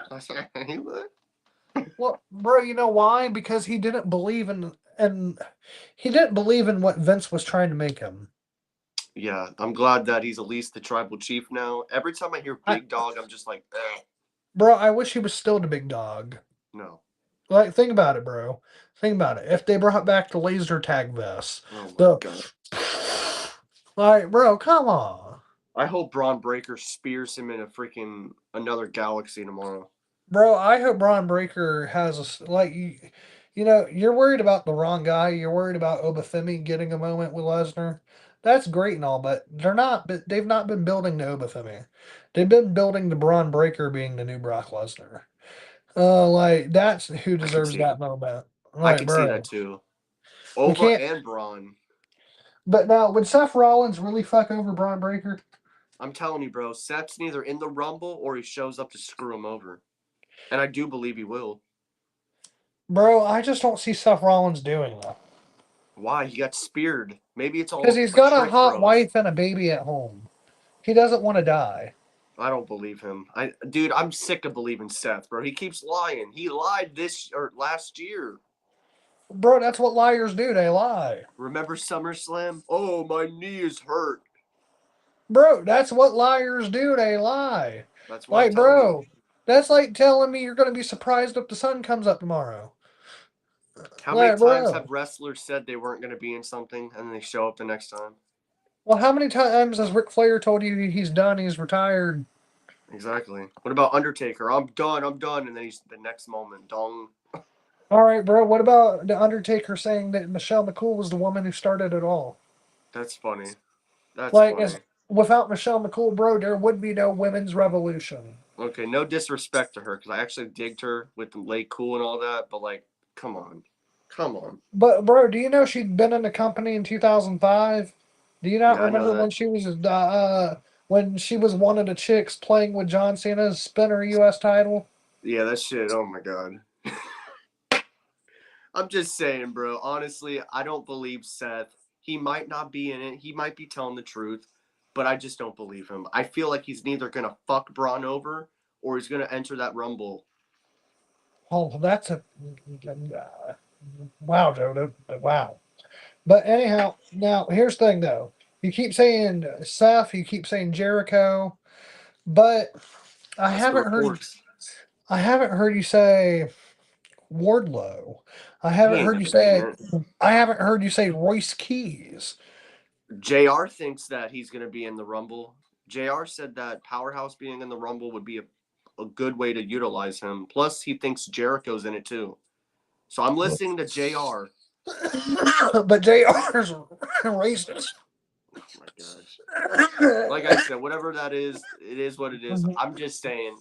Well, bro, you know why? Because he didn't believe in and he didn't believe in what Vince was trying to make him. yeah. I'm glad that he's at least the tribal chief now. Every time I hear I, Big Dog, I'm just like, ugh. bro, I wish he was still the big dog. No. Like, think about it, bro. Think about it. If they brought back the laser tag vests, Oh my the god. like, bro, come on. I hope Braun Breaker spears him in a freaking another galaxy tomorrow. Bro, I hope Braun Breaker has like you know, you're worried about the wrong guy. You're worried about Obafemi getting a moment with Lesnar. That's great and all, but they're not. But they've not been building to Obafemi. They've been building to Braun Breaker being the new Brock Lesnar. Like that's who I could deserves see. that moment. I Like, could see that bro, too. we Ova can't. and Braun. But now, would Seth Rollins really fuck over Braun Breaker? I'm telling you, bro. Seth's neither in the Rumble or he shows up to screw him over, and I do believe he will. Bro, I just don't see Seth Rollins doing that. Why? He got speared. Maybe it's Because all he's a got a trick, hot bros. wife and a baby at home. He doesn't want to die. I don't believe him. Dude, I'm sick of believing Seth, bro. He keeps lying. He lied this or last year. Bro, that's what liars do. They lie. Remember SummerSlam? Oh, my knee is hurt. Bro, that's what liars do. They lie. That's what I'm Like, telling you. bro, that's like telling me you're going to be surprised if the sun comes up tomorrow. How many Like, times bro. have wrestlers said they weren't going to be in something and then they show up the next time? Well, how many times has Ric Flair told you he's done, he's retired? Exactly. What about Undertaker? I'm done. I'm done. And then he's the next moment, dong. All right, bro. What about The Undertaker saying that Michelle McCool was the woman who started it all? That's funny. That's Like, as funny. without Michelle McCool, bro, there would be no women's revolution. Okay, no disrespect to her because I actually digged her with the Lake Cool and all that, but like, come on. Come on. But, bro, do you know she'd been in the company in 2005? Do you not Yeah, I know remember that. when she was one of the chicks playing with John Cena's spinner U.S. title? Yeah, that shit. Oh my god. I'm just saying, bro. Honestly, I don't believe Seth. He might not be in it. He might be telling the truth, but I just don't believe him. I feel like he's neither gonna fuck Braun over or he's gonna enter that Rumble. Oh, that's a wow, Joe. Wow. But anyhow, now here's the thing though. You keep saying Seth, you keep saying Jericho, but I That's the haven't heard reports. I haven't heard you say Wardlow. I He haven't ain't heard you never being say it. I haven't heard you say Royce Keys. JR thinks that he's gonna be in the Rumble. JR said that Powerhouse being in the Rumble would be a good way to utilize him. Plus, he thinks Jericho's in it too. So I'm listening to JR. But JR's racist. Oh my gosh. Like I said, whatever that is, it is what it is. I'm just saying,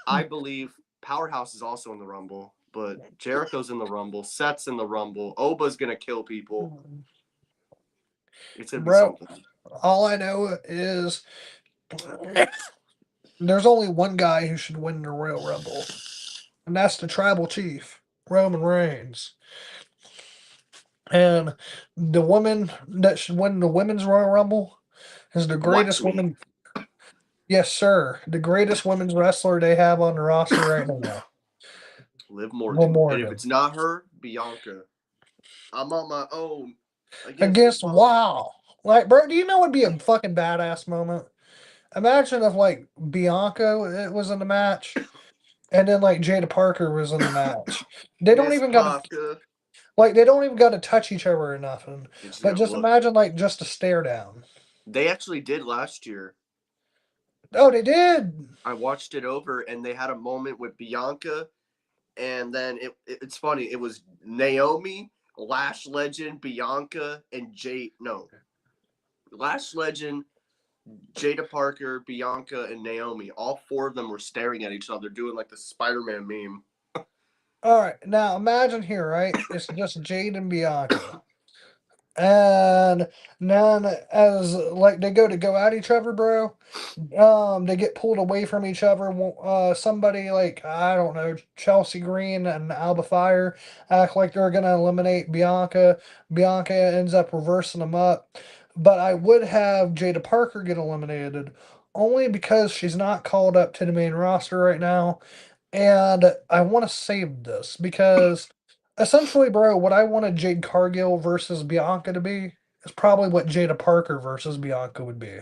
I believe Powerhouse is also in the Rumble, but Jericho's in the Rumble, Seth's in the Rumble, Oba's gonna kill people. It's gonna be Bro, something. all I know is there's only one guy who should win the Royal Rumble, and that's the tribal chief, Roman Reigns. And the woman that should win the women's Royal Rumble is the Watch greatest me. woman. Yes, sir. The greatest women's wrestler they have on the roster right now. Liv Liv Morgan. And if Morgan. it's not her, Bianca. I'm on my own against the Against world. wow. Like, bro, do you know what'd be a fucking badass moment? Imagine if like Bianca it was in the match and then like Jada Parker was in the match. They don't Miss even got to Parker. they don't even got to touch each other or nothing. They just But gotta just look. imagine like just a stare down. They actually did last year. Oh, they did. I watched it over and they had a moment with Bianca and then it's funny. It was Naomi, Lash Legend, Bianca, and Jade. No, Lash Legend, Jada Parker, Bianca, and Naomi. All four of them were staring at each other, doing like the Spider-Man meme. All right, now imagine here, right? It's just Jade and Bianca. And then as like they go at each other, bro, they get pulled away from each other. Somebody like I don't know, Chelsea Green and Alba Fire act like they're gonna eliminate Bianca. Bianca ends up reversing them up, but I would have Jada Parker get eliminated only because she's not called up to the main roster right now, and I want to save this because essentially, bro, what I wanted Jade Cargill versus Bianca to be is probably what Jada Parker versus Bianca would be.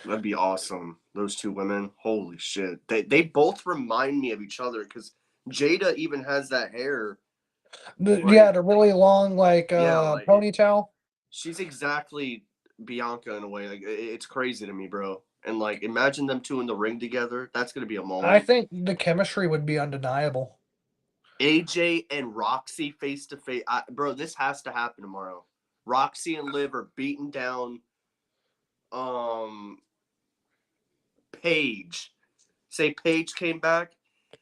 That'd be awesome. Those two women, holy shit! They both remind me of each other because Jada even has that hair, Yeah, like the really long like yeah, like ponytail. she's exactly Bianca in a way. Like it's crazy to me, bro. And like, imagine them two in the ring together. That's gonna be a I moment. think the chemistry would be undeniable. AJ and Roxy face to face. Bro, this has to happen tomorrow. Roxy and Liv are beating down um Paige. Say Paige came back,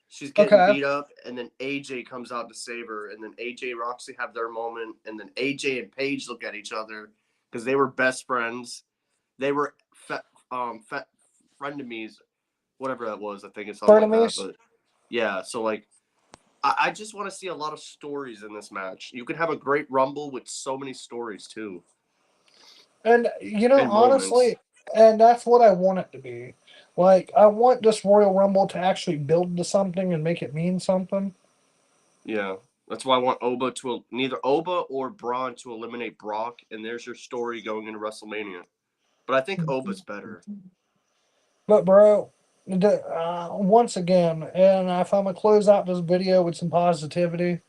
she's getting Okay. beat up, and then AJ comes out to save her, and then AJ and Roxy have their moment, and then AJ and Paige look at each other because they were best friends. They were frenemies, whatever that was. I think it's something like that. Frenemies. But yeah, so like I just want to see a lot of stories in this match. You could have a great rumble with so many stories too And and moments. honestly, and that's what I want it to be. Like, I want this Royal Rumble to actually build to something and make it mean something. Yeah. That's why I want neither Oba or Braun to eliminate Brock, and there's your story going into WrestleMania. But I think Oba's better. But bro, once again, and if I'm gonna close out this video with some positivity,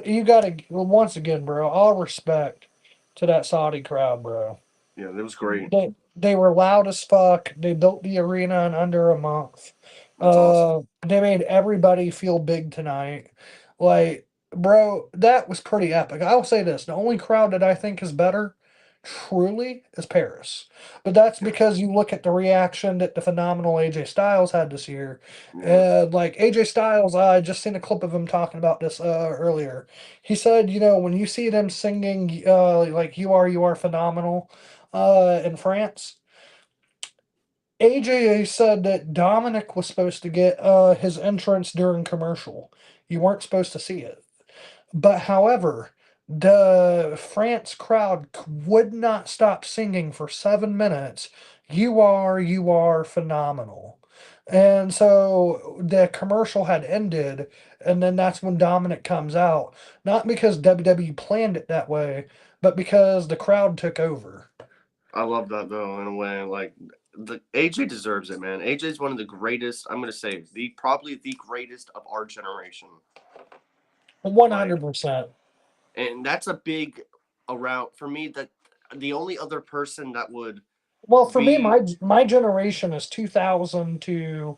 you gotta once again, bro. All respect to that Saudi crowd, bro. Yeah, that was great. They were loud as fuck. They built the arena in under a month. That's awesome. They made everybody feel big tonight. Like, bro, that was pretty epic. I will say this: the only crowd that I think is better, truly, is Paris. But that's Yeah. because you look at the reaction that the phenomenal AJ Styles had this year. Yeah. And like AJ Styles, I just seen a clip of him talking about this earlier. He said, when you see them singing like you are phenomenal in France, AJ said that Dominic was supposed to get his entrance during commercial. You weren't supposed to see it. But however, the France crowd would not stop singing for 7 minutes. You are phenomenal. And so the commercial had ended, and then that's when Dominic comes out. Not because WWE planned it that way, but because the crowd took over. I love that though, in a way. Like the AJ deserves it, man. AJ's one of the greatest. I'm gonna say probably the greatest of our generation. Like, 100%. and that's a big around for me. That the only other person that would Well, for me, be, my generation is 2000 to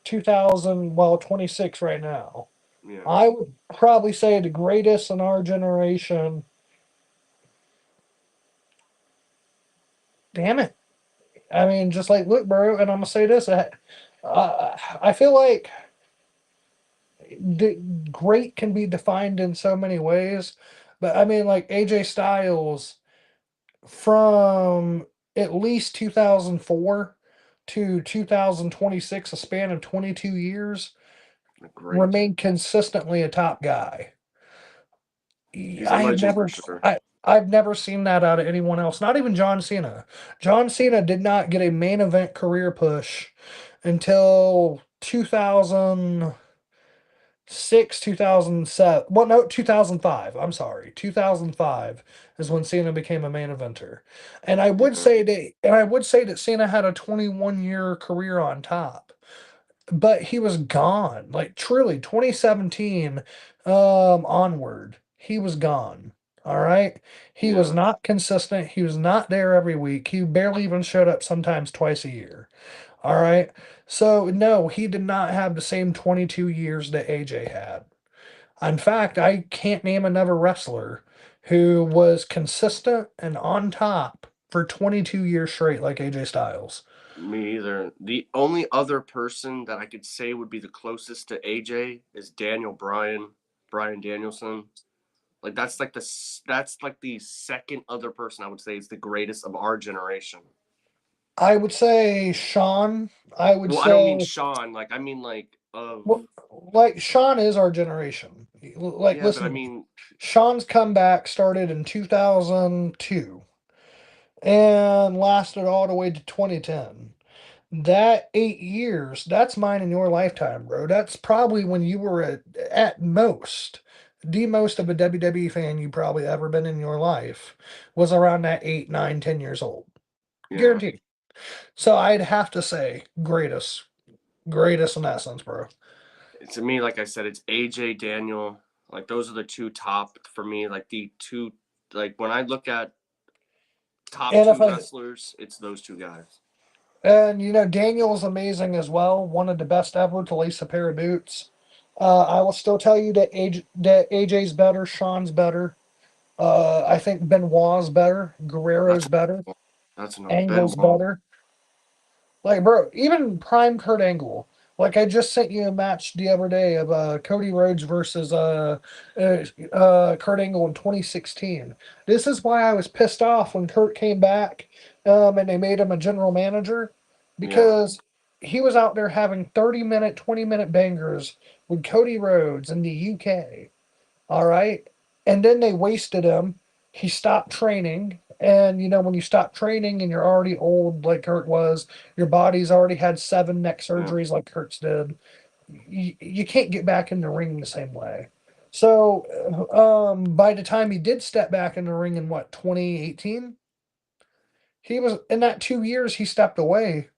2000, well, 26 right now. yeah, I would probably say the greatest in our generation. Damn it. I mean, just like, look, bro, and I'm going to say this. I feel like the great can be defined in so many ways. But I mean, like AJ Styles from at least 2004 to 2026, a span of 22 years, great. remained consistently a top guy. He's a I have legend never, for sure. I've never seen that out of anyone else. Not even John Cena. John Cena did not get a main event career push until 2006, 2007. Well, no, 2005. I'm sorry, 2005 is when Cena became a main eventer. Yeah, And I would say that Cena had a 21-year career on top, but he was gone. Like truly 2017 onward, he was gone. All right. He was yeah. not consistent. He was not there every week. He barely even showed up, sometimes twice a year. All right. So no, he did not have the same 22 years that AJ had. In fact, I can't name another wrestler who was consistent and on top for 22 years straight like AJ Styles. Me either. The only other person that I could say would be the closest to AJ is Brian Danielson. Like that's like the second other person I would say is the greatest of our generation. I would say Sean. I would Well, I don't mean say, Sean. Like I mean like of, well, like Sean is our generation. Like, yeah, but I listen, mean, Sean's comeback started in 2002 and lasted all the way to 2010. That 8 years, that's mine in your lifetime, bro. That's probably when you were at most, the most of a WWE fan you probably ever been in your life was around that 8, 9, 10 years old. yeah. Guaranteed. So I'd have to say greatest. Greatest in that sense, bro. To me, like I said, it's AJ Daniel. Like those are the two top for me. Like the two, like when I look at top And if two I wrestlers, it's those two guys. And Daniel's amazing as well. One of the best ever to lace a pair of boots. I will still tell you that AJ's better, Sean's better. I think Benoit's better, That's Guerrero's better, that's another Angle's Benoit. better. Like, bro, even Prime Kurt Angle. Like, I just sent you a match the other day of Cody Rhodes versus Kurt Angle in 2016. This is why I was pissed off when Kurt came back, and they made him a general manager, Yeah, because he was out there having 30-minute, 20-minute bangers with Cody Rhodes in the UK. All right. And then they wasted him. He stopped training. And, when you stop training and you're already old, like Kurt was, your body's already had 7 neck yeah. surgeries, like Kurt's did. You can't get back in the ring the same way. So, by the time he did step back in the ring in what, 2018, he was in that 2 years he stepped away.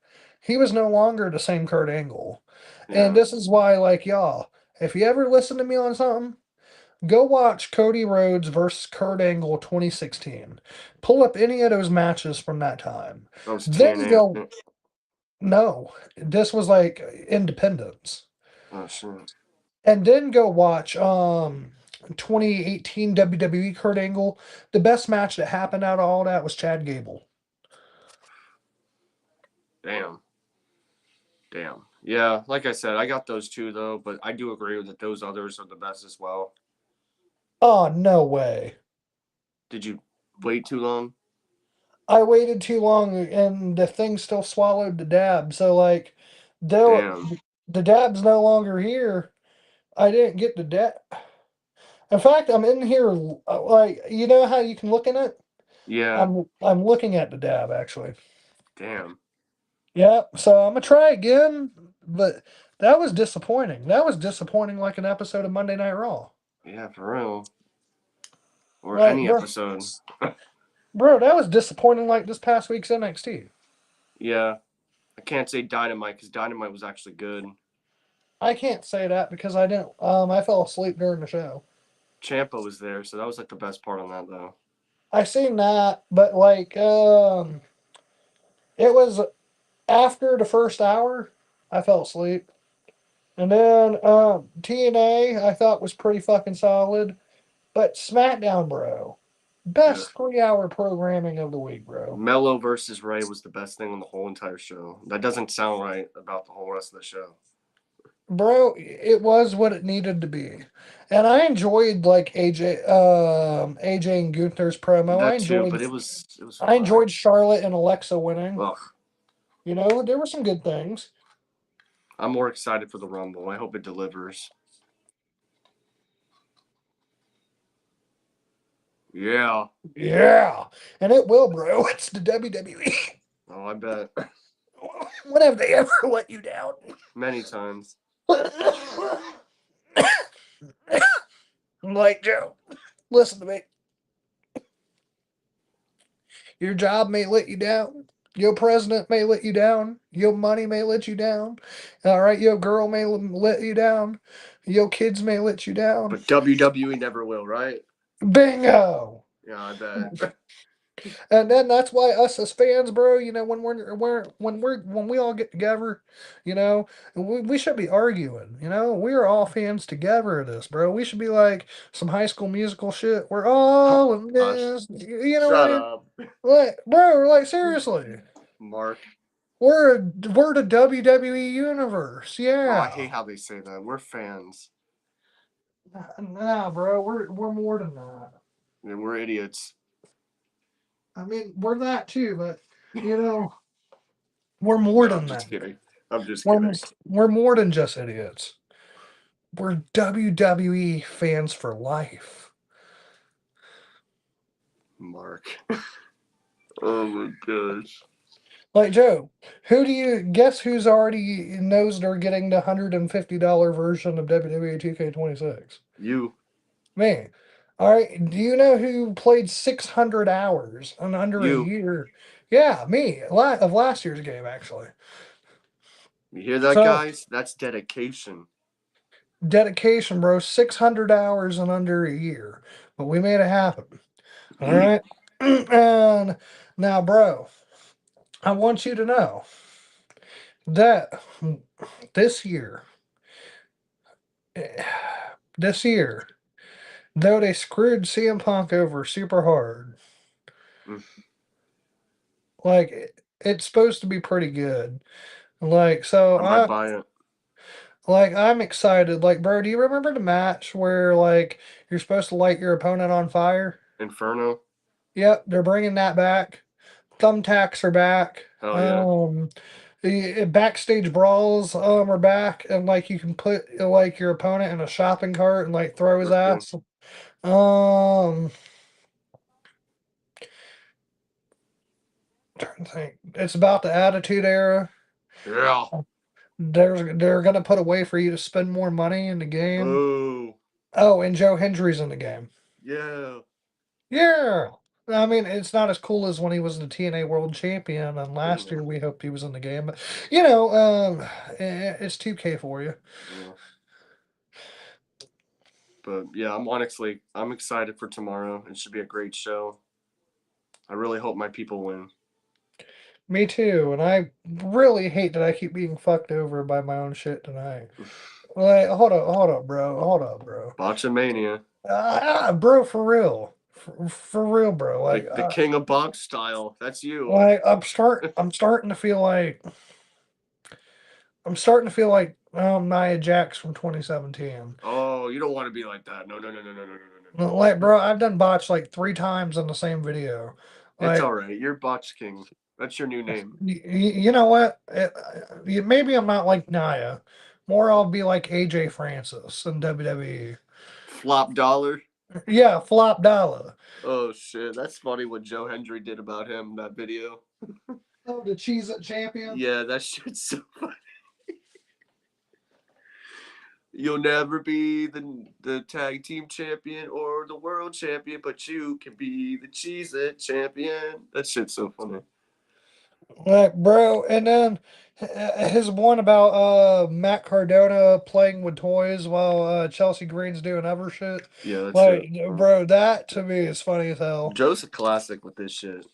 He was no longer the same Kurt Angle. And Yeah. this is why, like, y'all, if you ever listen to me on something, go watch Cody Rhodes versus Kurt Angle 2016. Pull up any of those matches from that time. That was Then TNA. go, no, this was like Independence. Oh shit. And then go watch 2018 WWE Kurt Angle. The best match that happened out of all that was Chad Gable. Damn. Damn. Yeah, like I said, I got those two though, but I do agree that those others are the best as well. Oh, no way. Did you wait too long? I waited too long and the thing still swallowed the dab. So, like, though Damn. the dab's no longer here, I didn't get the dab. In fact, I'm in here, like, you know how you can look in it? Yeah. I'm looking at the dab actually. Damn. Yeah, so I'm gonna try again, but that was disappointing. That was disappointing, like an episode of Monday Night Raw. Yeah, for real. Or Like, any episode. bro, that was disappointing, like this past week's NXT. Yeah. I can't say Dynamite because Dynamite was actually good. I can't say that because I didn't. I fell asleep during the show. Champa was there, so that was like the best part on that though. I seen that, but like, it was after the first hour, I fell asleep. And then TNA I thought was pretty fucking solid. But SmackDown, bro. Yeah. Best 3 hour programming of the week, bro. Melo versus Ray was the best thing on the whole entire show. That doesn't sound right about the whole rest of the show. Bro, it was what it needed to be. And I enjoyed like AJ and Gunther's promo. That too, but it was I fine. enjoyed Charlotte and Alexa winning. Ugh. There were some good things. I'm more excited for the Rumble. I hope it delivers. Yeah. Yeah. And it will, bro. It's the WWE. Oh, I bet. When have they ever let you down? Many times. Like, Joe, listen to me. Your job may let you down. Your president may let you down. Your money may let you down. All right, your girl may let you down. Your kids may let you down. But WWE never will, right? Bingo. Yeah, I bet. And then that's why us as fans, bro, when we all get together, we should be arguing. We're all fans together of this, bro. We should be like some High School Musical shit. We're Oh, all in gosh. this. You know what I Shut mean? up. Like, bro, like seriously. Mark. We're the WWE universe. Oh, I Yeah. hate how they say that. We're fans. Nah, bro, we're more than that. And we're idiots. I mean, we're that too, but you know, we're more No, than I'm that. just kidding. I'm just We're kidding. we're more than just idiots. We're WWE fans for life. Mark. Oh my gosh. Like Joe, who do you guess who's already knows they're getting the $150 version of WWE 2K26? You. Me. All right. Do you know who played 600 hours in under a You. year? Yeah, me. Of last year's game, actually. You hear that, So, guys? That's dedication. dedication, bro. 600 hours in under a year. But we made it happen. All right. And now, bro, I want you to know. that this year, this year, though they screwed CM Punk over super hard, Mm, it's supposed to be pretty good. Like, so I might buy it. I'm excited. Like, bro, do you remember the match where you're supposed to light your opponent on fire? Inferno. Yep, they're bringing that back. Thumbtacks are back. Hell yeah. The backstage brawls are back, and you can put your opponent in a shopping cart and throw his Okay. ass. Um, trying to think. It's about the Attitude Era. Yeah. They're gonna put a way for you to spend more money in the game. Boo. Oh, and Joe Hendry's in the game. Yeah. Yeah. I mean, it's not as cool as when he was the TNA World Champion, and last Yeah. year we hoped he was in the game. But it's 2K for you. Yeah. But yeah, I'm excited for tomorrow. It should be a great show. I really hope my people win. Me too, and I really hate that I keep being fucked over by my own shit tonight. Hold up, bro. Botchamania. Bro, for real, for real, bro. The king of box style. That's you. I'm starting to feel Nia Jax from 2017. Oh, you don't want to be like that. No, no, no, no, no, no, no, no, no. Bro, I've done botch 3 times in the same video. It's Like, all right. You're Botch King. That's your new name. you know what? Maybe I'm not like Nia. More, I'll be like AJ Francis in WWE. Flop dollar. Yeah, flop dollar. Oh shit, that's funny what Joe Hendry did about him that video. Oh, the Cheez It champion. Yeah, that shit's so funny. You'll never be the tag team champion or the world champion, but you can be the Cheez It champion. That shit's so funny. Bro, and then his one about Matt Cardona playing with toys while Chelsea Green's doing other shit. Yeah, that's it. Bro, that to me is funny as hell. Joe's a classic with this shit.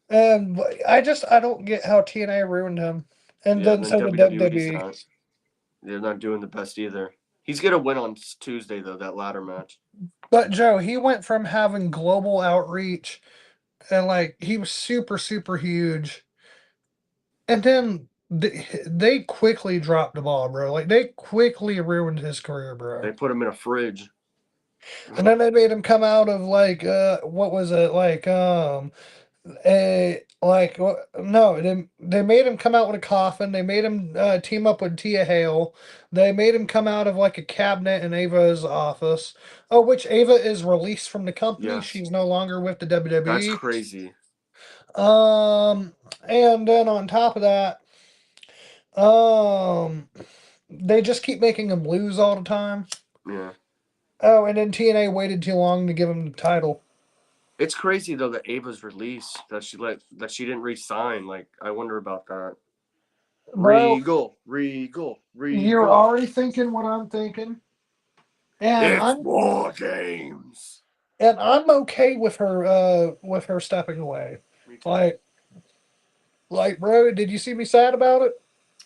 And I don't get how TNA ruined him, and Yeah, then and then so did WWE's WWE. not. They're not doing the best either. He's gonna win on Tuesday though, that ladder match. But Joe, he went from having global outreach and he was super super huge, and then they quickly dropped the ball, bro. They quickly ruined his career, bro. They put him in a fridge. And then they made him come out of what was it no, they made him come out with a coffin. They made him team up with Tia Hale. They made him come out of a cabinet in Ava's office. Oh, which Ava is released from the company. Yes. She's no longer with the WWE. That's crazy. And then on top of that, they just keep making him lose all the time. Yeah. Oh, and then TNA waited too long to give him the title. It's crazy though that Ava's release that she didn't re-sign. I wonder about that. Bro, Regal. You're already thinking what I'm thinking, and it's War Games. And I'm okay with her stepping away. Bro, did you see me sad about it?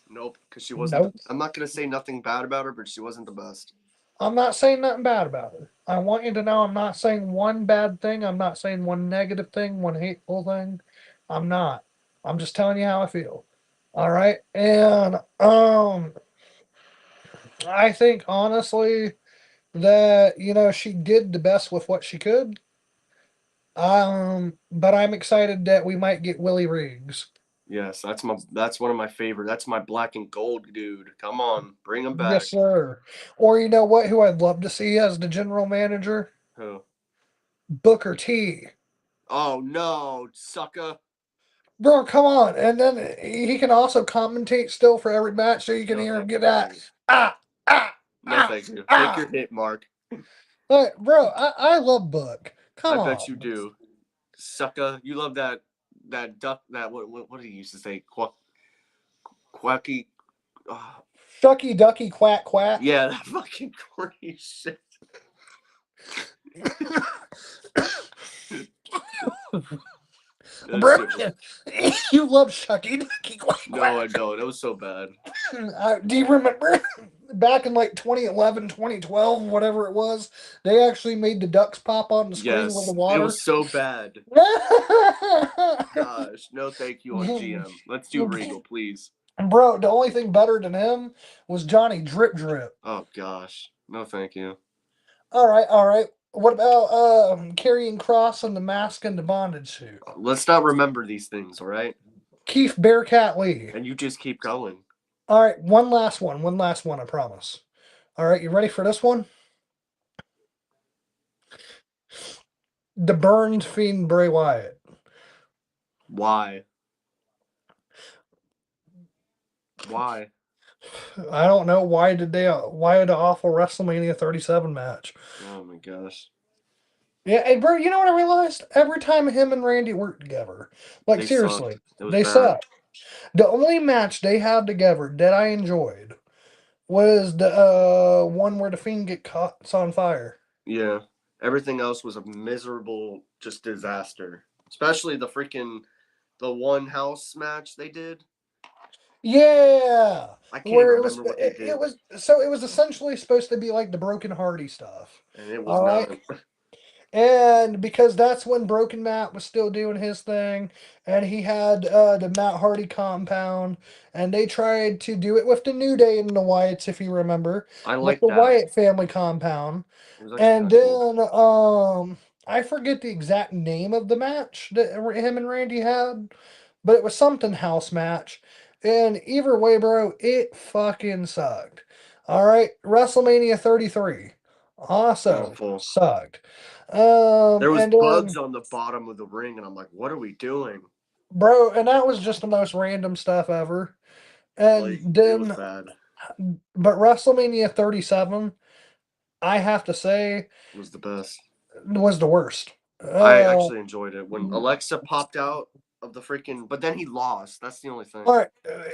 Nope, because she wasn't. Nope. I'm not gonna say nothing bad about her, but she wasn't the best. I'm not saying nothing bad about her. I want you to know I'm not saying one bad thing. I'm not saying one negative thing, one hateful thing. I'm not. I'm just telling you how I feel. All right, and I think honestly that she did the best with what she could. But I'm excited that we might get Willie Riggs. Yes, that's one of my favorite. That's my black and gold dude. Come on, bring him back. Yes, sir. Or you know what? Who I'd love to see as the general manager? Who? Booker T. Oh no, sucker. Bro, come on. And then he can also commentate still for every match, so you can hear him get that. No, thank you. Take your hit, Mark. Bro, I love Book. Come on. I bet you do. Sucker, you love that duck, what did he used to say? Quacky. Shucky ducky quack quack. Yeah, that fucking corny shit. That Bro, shit was. you love Shucky Ducky Quack No, I Quack. don't. It was so bad. Do you remember back in like 2011, 2012, whatever it was, they actually made the ducks pop on the screen with the Yes, it water? was so bad. Gosh, no, thank you on GM. Let's do Regal, please. Bro, the only thing better than him was Johnny Drip Drip. Oh gosh, no, thank you. All right, all right. What about carrying Cross and the mask and the bondage suit? Let's not remember these things, all right? Keith Bearcat Lee. And you just keep going. All right, one last one. One last one, I promise. All right, you ready for this one? The Burned Fiend Bray Wyatt. Why? Why? I don't know why the awful WrestleMania 37 match. Oh my gosh. Yeah, hey bro, you know what I realized? Every time him and Randy worked together, like They sucked. seriously, It was they bad. suck. The only match they had together that I enjoyed was the one where the Fiend get caught on fire. Yeah. Everything else was a miserable just disaster. Especially the one house match they did. Yeah, I can't where remember what they it did. was so it was essentially supposed to be like the Broken Hardy stuff. And it was All right. not. And because that's when Broken Matt was still doing his thing, and he had the Matt Hardy compound, and they tried to do it with the New Day and the Wyatts, if you remember, I with like the that. Wyatt family compound. It was actually And kind of cool. then I forget the exact name of the match that him and Randy had, but it was something house match. And either way, bro, it fucking sucked. All right, WrestleMania 33 also Awful. sucked. There was And bugs then, on the bottom of the ring, and I'm like, what are we doing? bro, and that was just the most random stuff ever. And Like, it was then, bad. but WrestleMania 37, I have to say, It was the best. was the worst. I Uh, actually enjoyed it when Alexa popped out of the freaking. But then he lost. That's the only thing. all right,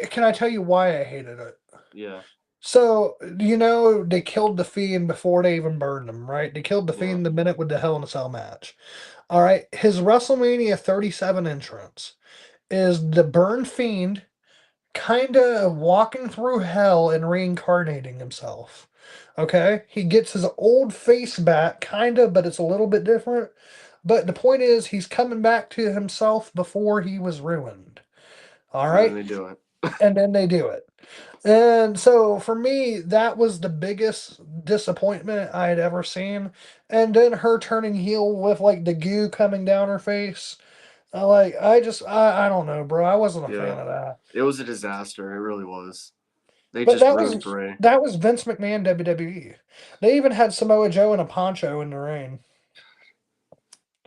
can I tell you why I hated it? Yeah, So, they killed the Fiend before they even burned him, right? They killed the yeah. Fiend the minute with the Hell in a Cell match. All right, his WrestleMania 37 entrance is the Burn Fiend kind of walking through hell and reincarnating himself. Okay? He gets his old face back, kind of, but it's a little bit different. But the point is, he's coming back to himself before he was ruined. All And then right? they do it. And then they do it. And so for me, that was the biggest disappointment I had ever seen. And then her turning heel with like the goo coming down her face. I don't know, bro. I wasn't a Yeah, fan of that. it was a disaster. It really was. They But just ruined Bray. that was Vince McMahon WWE. They even had Samoa Joe in a poncho in the ring.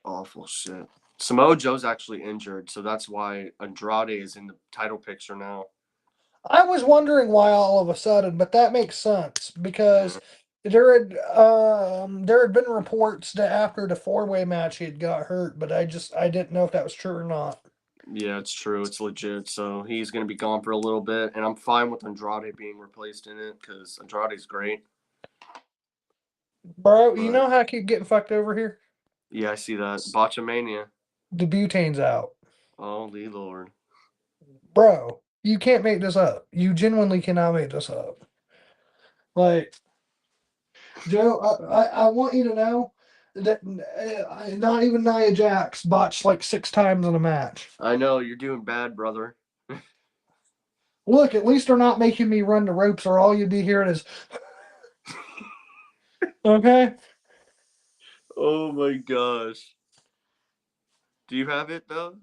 Awful shit. Samoa Joe's actually injured, so that's why Andrade is in the title picture now. I was wondering why all of a sudden, but that makes sense Yeah, because there had been reports that after the four-way match he had got hurt, but I didn't know if that was true or not. yeah, it's true. It's legit. So he's gonna be gone for a little bit, and I'm fine with Andrade being replaced in it because Andrade's great. Bro, you But know how I keep getting fucked over here? yeah, I see that Botchamania. The butane's out. Holy Lord. Bro, you can't make this up. You genuinely cannot make this up. Like, Joe, I want you to know that not even Nia Jax botched like 6 times in a match. I know you're doing bad, brother. Look, at least they're not making me run the ropes, or all you'd be hearing is, okay? Oh my gosh. Do you have it though?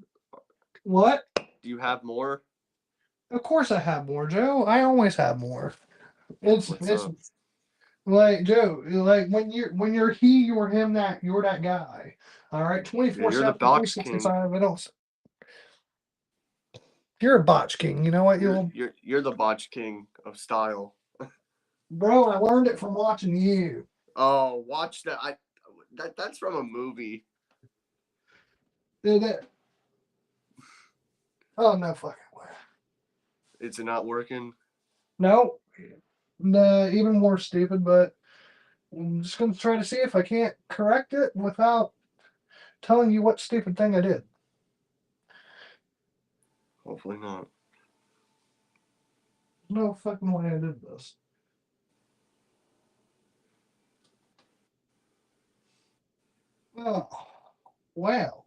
What? Do you have more? Of course I have more, Joe. I always have more. What's It's up? like Joe, like when you're he, you're him, that you're that guy. All right, Yeah, you're 24/7, the three Botch sixty King. five. I don't. You're a botch king. You know what, You're you you're you're the Botch King of style. bro? I learned it from watching you. Oh, watch that! That's from a movie. Did it? Oh no, fucking way. It's not working. No, no, even more stupid. But I'm just gonna try to see if I can't correct it without telling you what stupid thing I did. Hopefully not. No fucking way I did this. Oh, wow.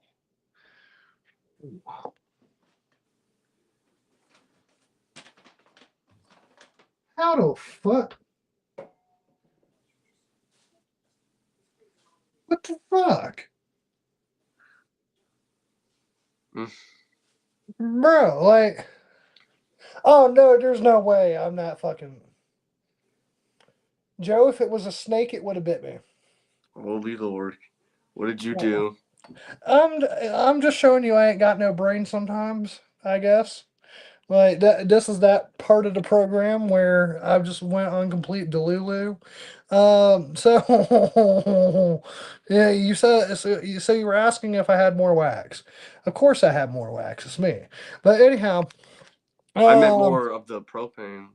How the fuck? What the fuck? Mm. Bro, like, oh no, there's no way I'm not fucking. Joe, if it was a snake, it would have bit me. Holy Lord. What did you Well, do? I'm just showing you I ain't got no brain sometimes, I guess. Like that this is that part of the program where I just went on complete delulu. So yeah, you were asking if I had more wax. Of course I have more wax, it's me. But anyhow, I meant um more of the propane.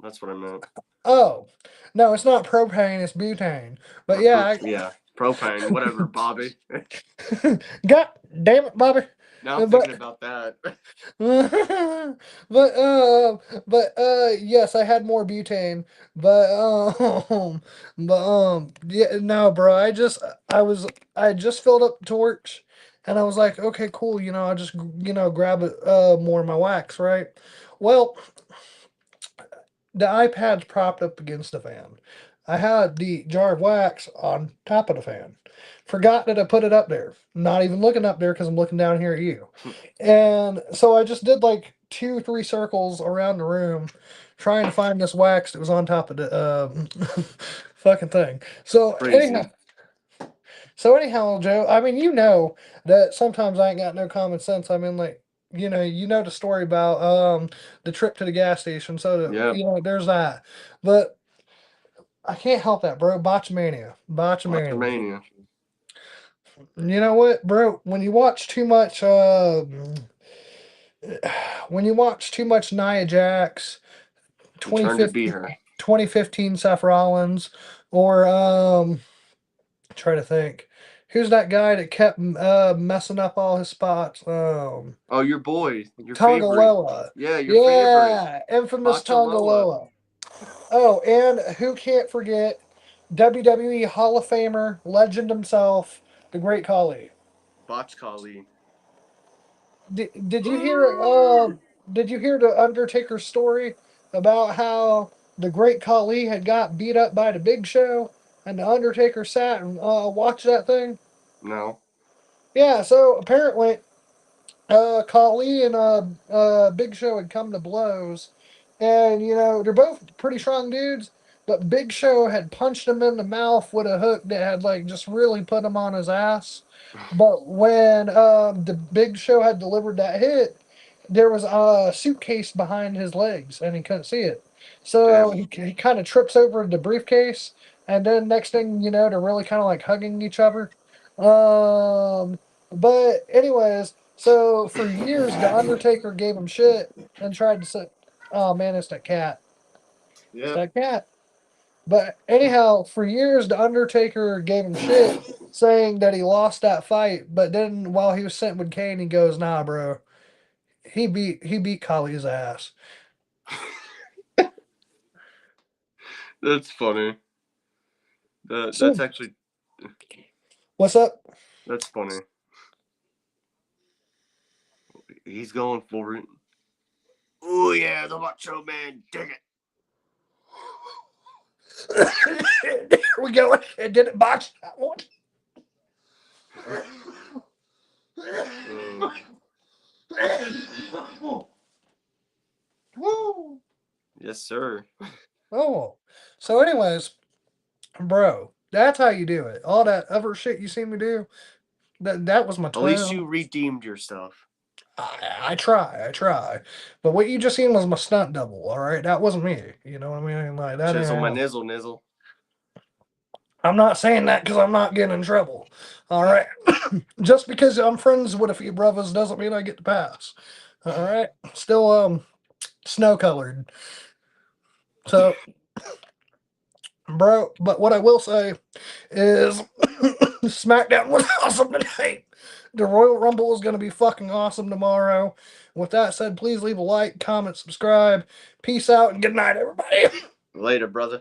That's what I meant. oh no, it's not propane, it's butane. But Or yeah, yeah, propane, whatever, Bobby. God damn it, Bobby. Now I'm thinking But about that. yes, I had more butane, but yeah, no, bro, I just filled up the torch, and I was like, okay, cool, I'll just grab it more of my wax, right? Well, the iPad's propped up against the fan. I had the jar of wax on top of the fan. Forgot that I put it up there. Not even looking up there because I'm looking down here at you. And so I just did like 2, 3 circles around the room trying to find this wax that was on top of the fucking thing. Crazy. So anyhow, Joe, I mean, that sometimes I ain't got no common sense. I mean, like, the story about the trip to the gas station. So, Yep. there's that. But I can't help that, bro. Botchamania. Botchamania. Watchermania. You know what, bro? When you watch too much Nia Jax, You turned to be 2015, her. 2015 Seth Rollins, or try to think. Who's that guy that kept messing up all his spots? Oh, your boy. Your favorite. Tongaloa. Yeah, your favorite. Yeah, infamous Botchaloa. Tongaloa. Oh, and who can't forget WWE Hall of Famer, legend himself, the Great Khali. Botch Kali. Did you hear? Did you hear the Undertaker story about how the Great Khali had got beat up by the Big Show, and the Undertaker sat and watched that thing? No. Yeah. So apparently, Khali and Big Show had come to blows, and they're both pretty strong dudes. But Big Show had punched him in the mouth with a hook that had like just really put him on his ass. But when the Big Show had delivered that hit, there was a suitcase behind his legs, and he couldn't see it. So Damn. he kind of trips over the briefcase, and then next thing you know, they're really kind of like hugging each other. But anyways, so for years, the Undertaker gave him shit and tried to say, "Oh man, it's that cat. It's Yep. that cat." But anyhow, for years, the Undertaker gave him shit, saying that he lost that fight. But then, while he was sitting with Kane, he goes, "Nah, bro, he beat Khali's ass." That's funny. That's So actually what's up? that's funny. He's going for it. Oh yeah, the Macho Man. Dig it. There we go. It didn't botch that one. Uh, Woo. yes, sir. Oh, so anyways, bro, that's how you do it. All that other shit you see me do, that was my At least 12. you redeemed yourself. I try. But what you just seen was my stunt double, all right? That wasn't me. You know what I mean? Like, that Chisel my ain't. nizzle nizzle. I'm not saying that because I'm not getting in trouble, all right? Just because I'm friends with a few brothers doesn't mean I get to pass, all right? Still, snow colored. So, bro, but what I will say is SmackDown was awesome tonight. The Royal Rumble is going to be fucking awesome tomorrow. With that said, please leave a like, comment, subscribe. Peace out, and good night, everybody. Later, brother.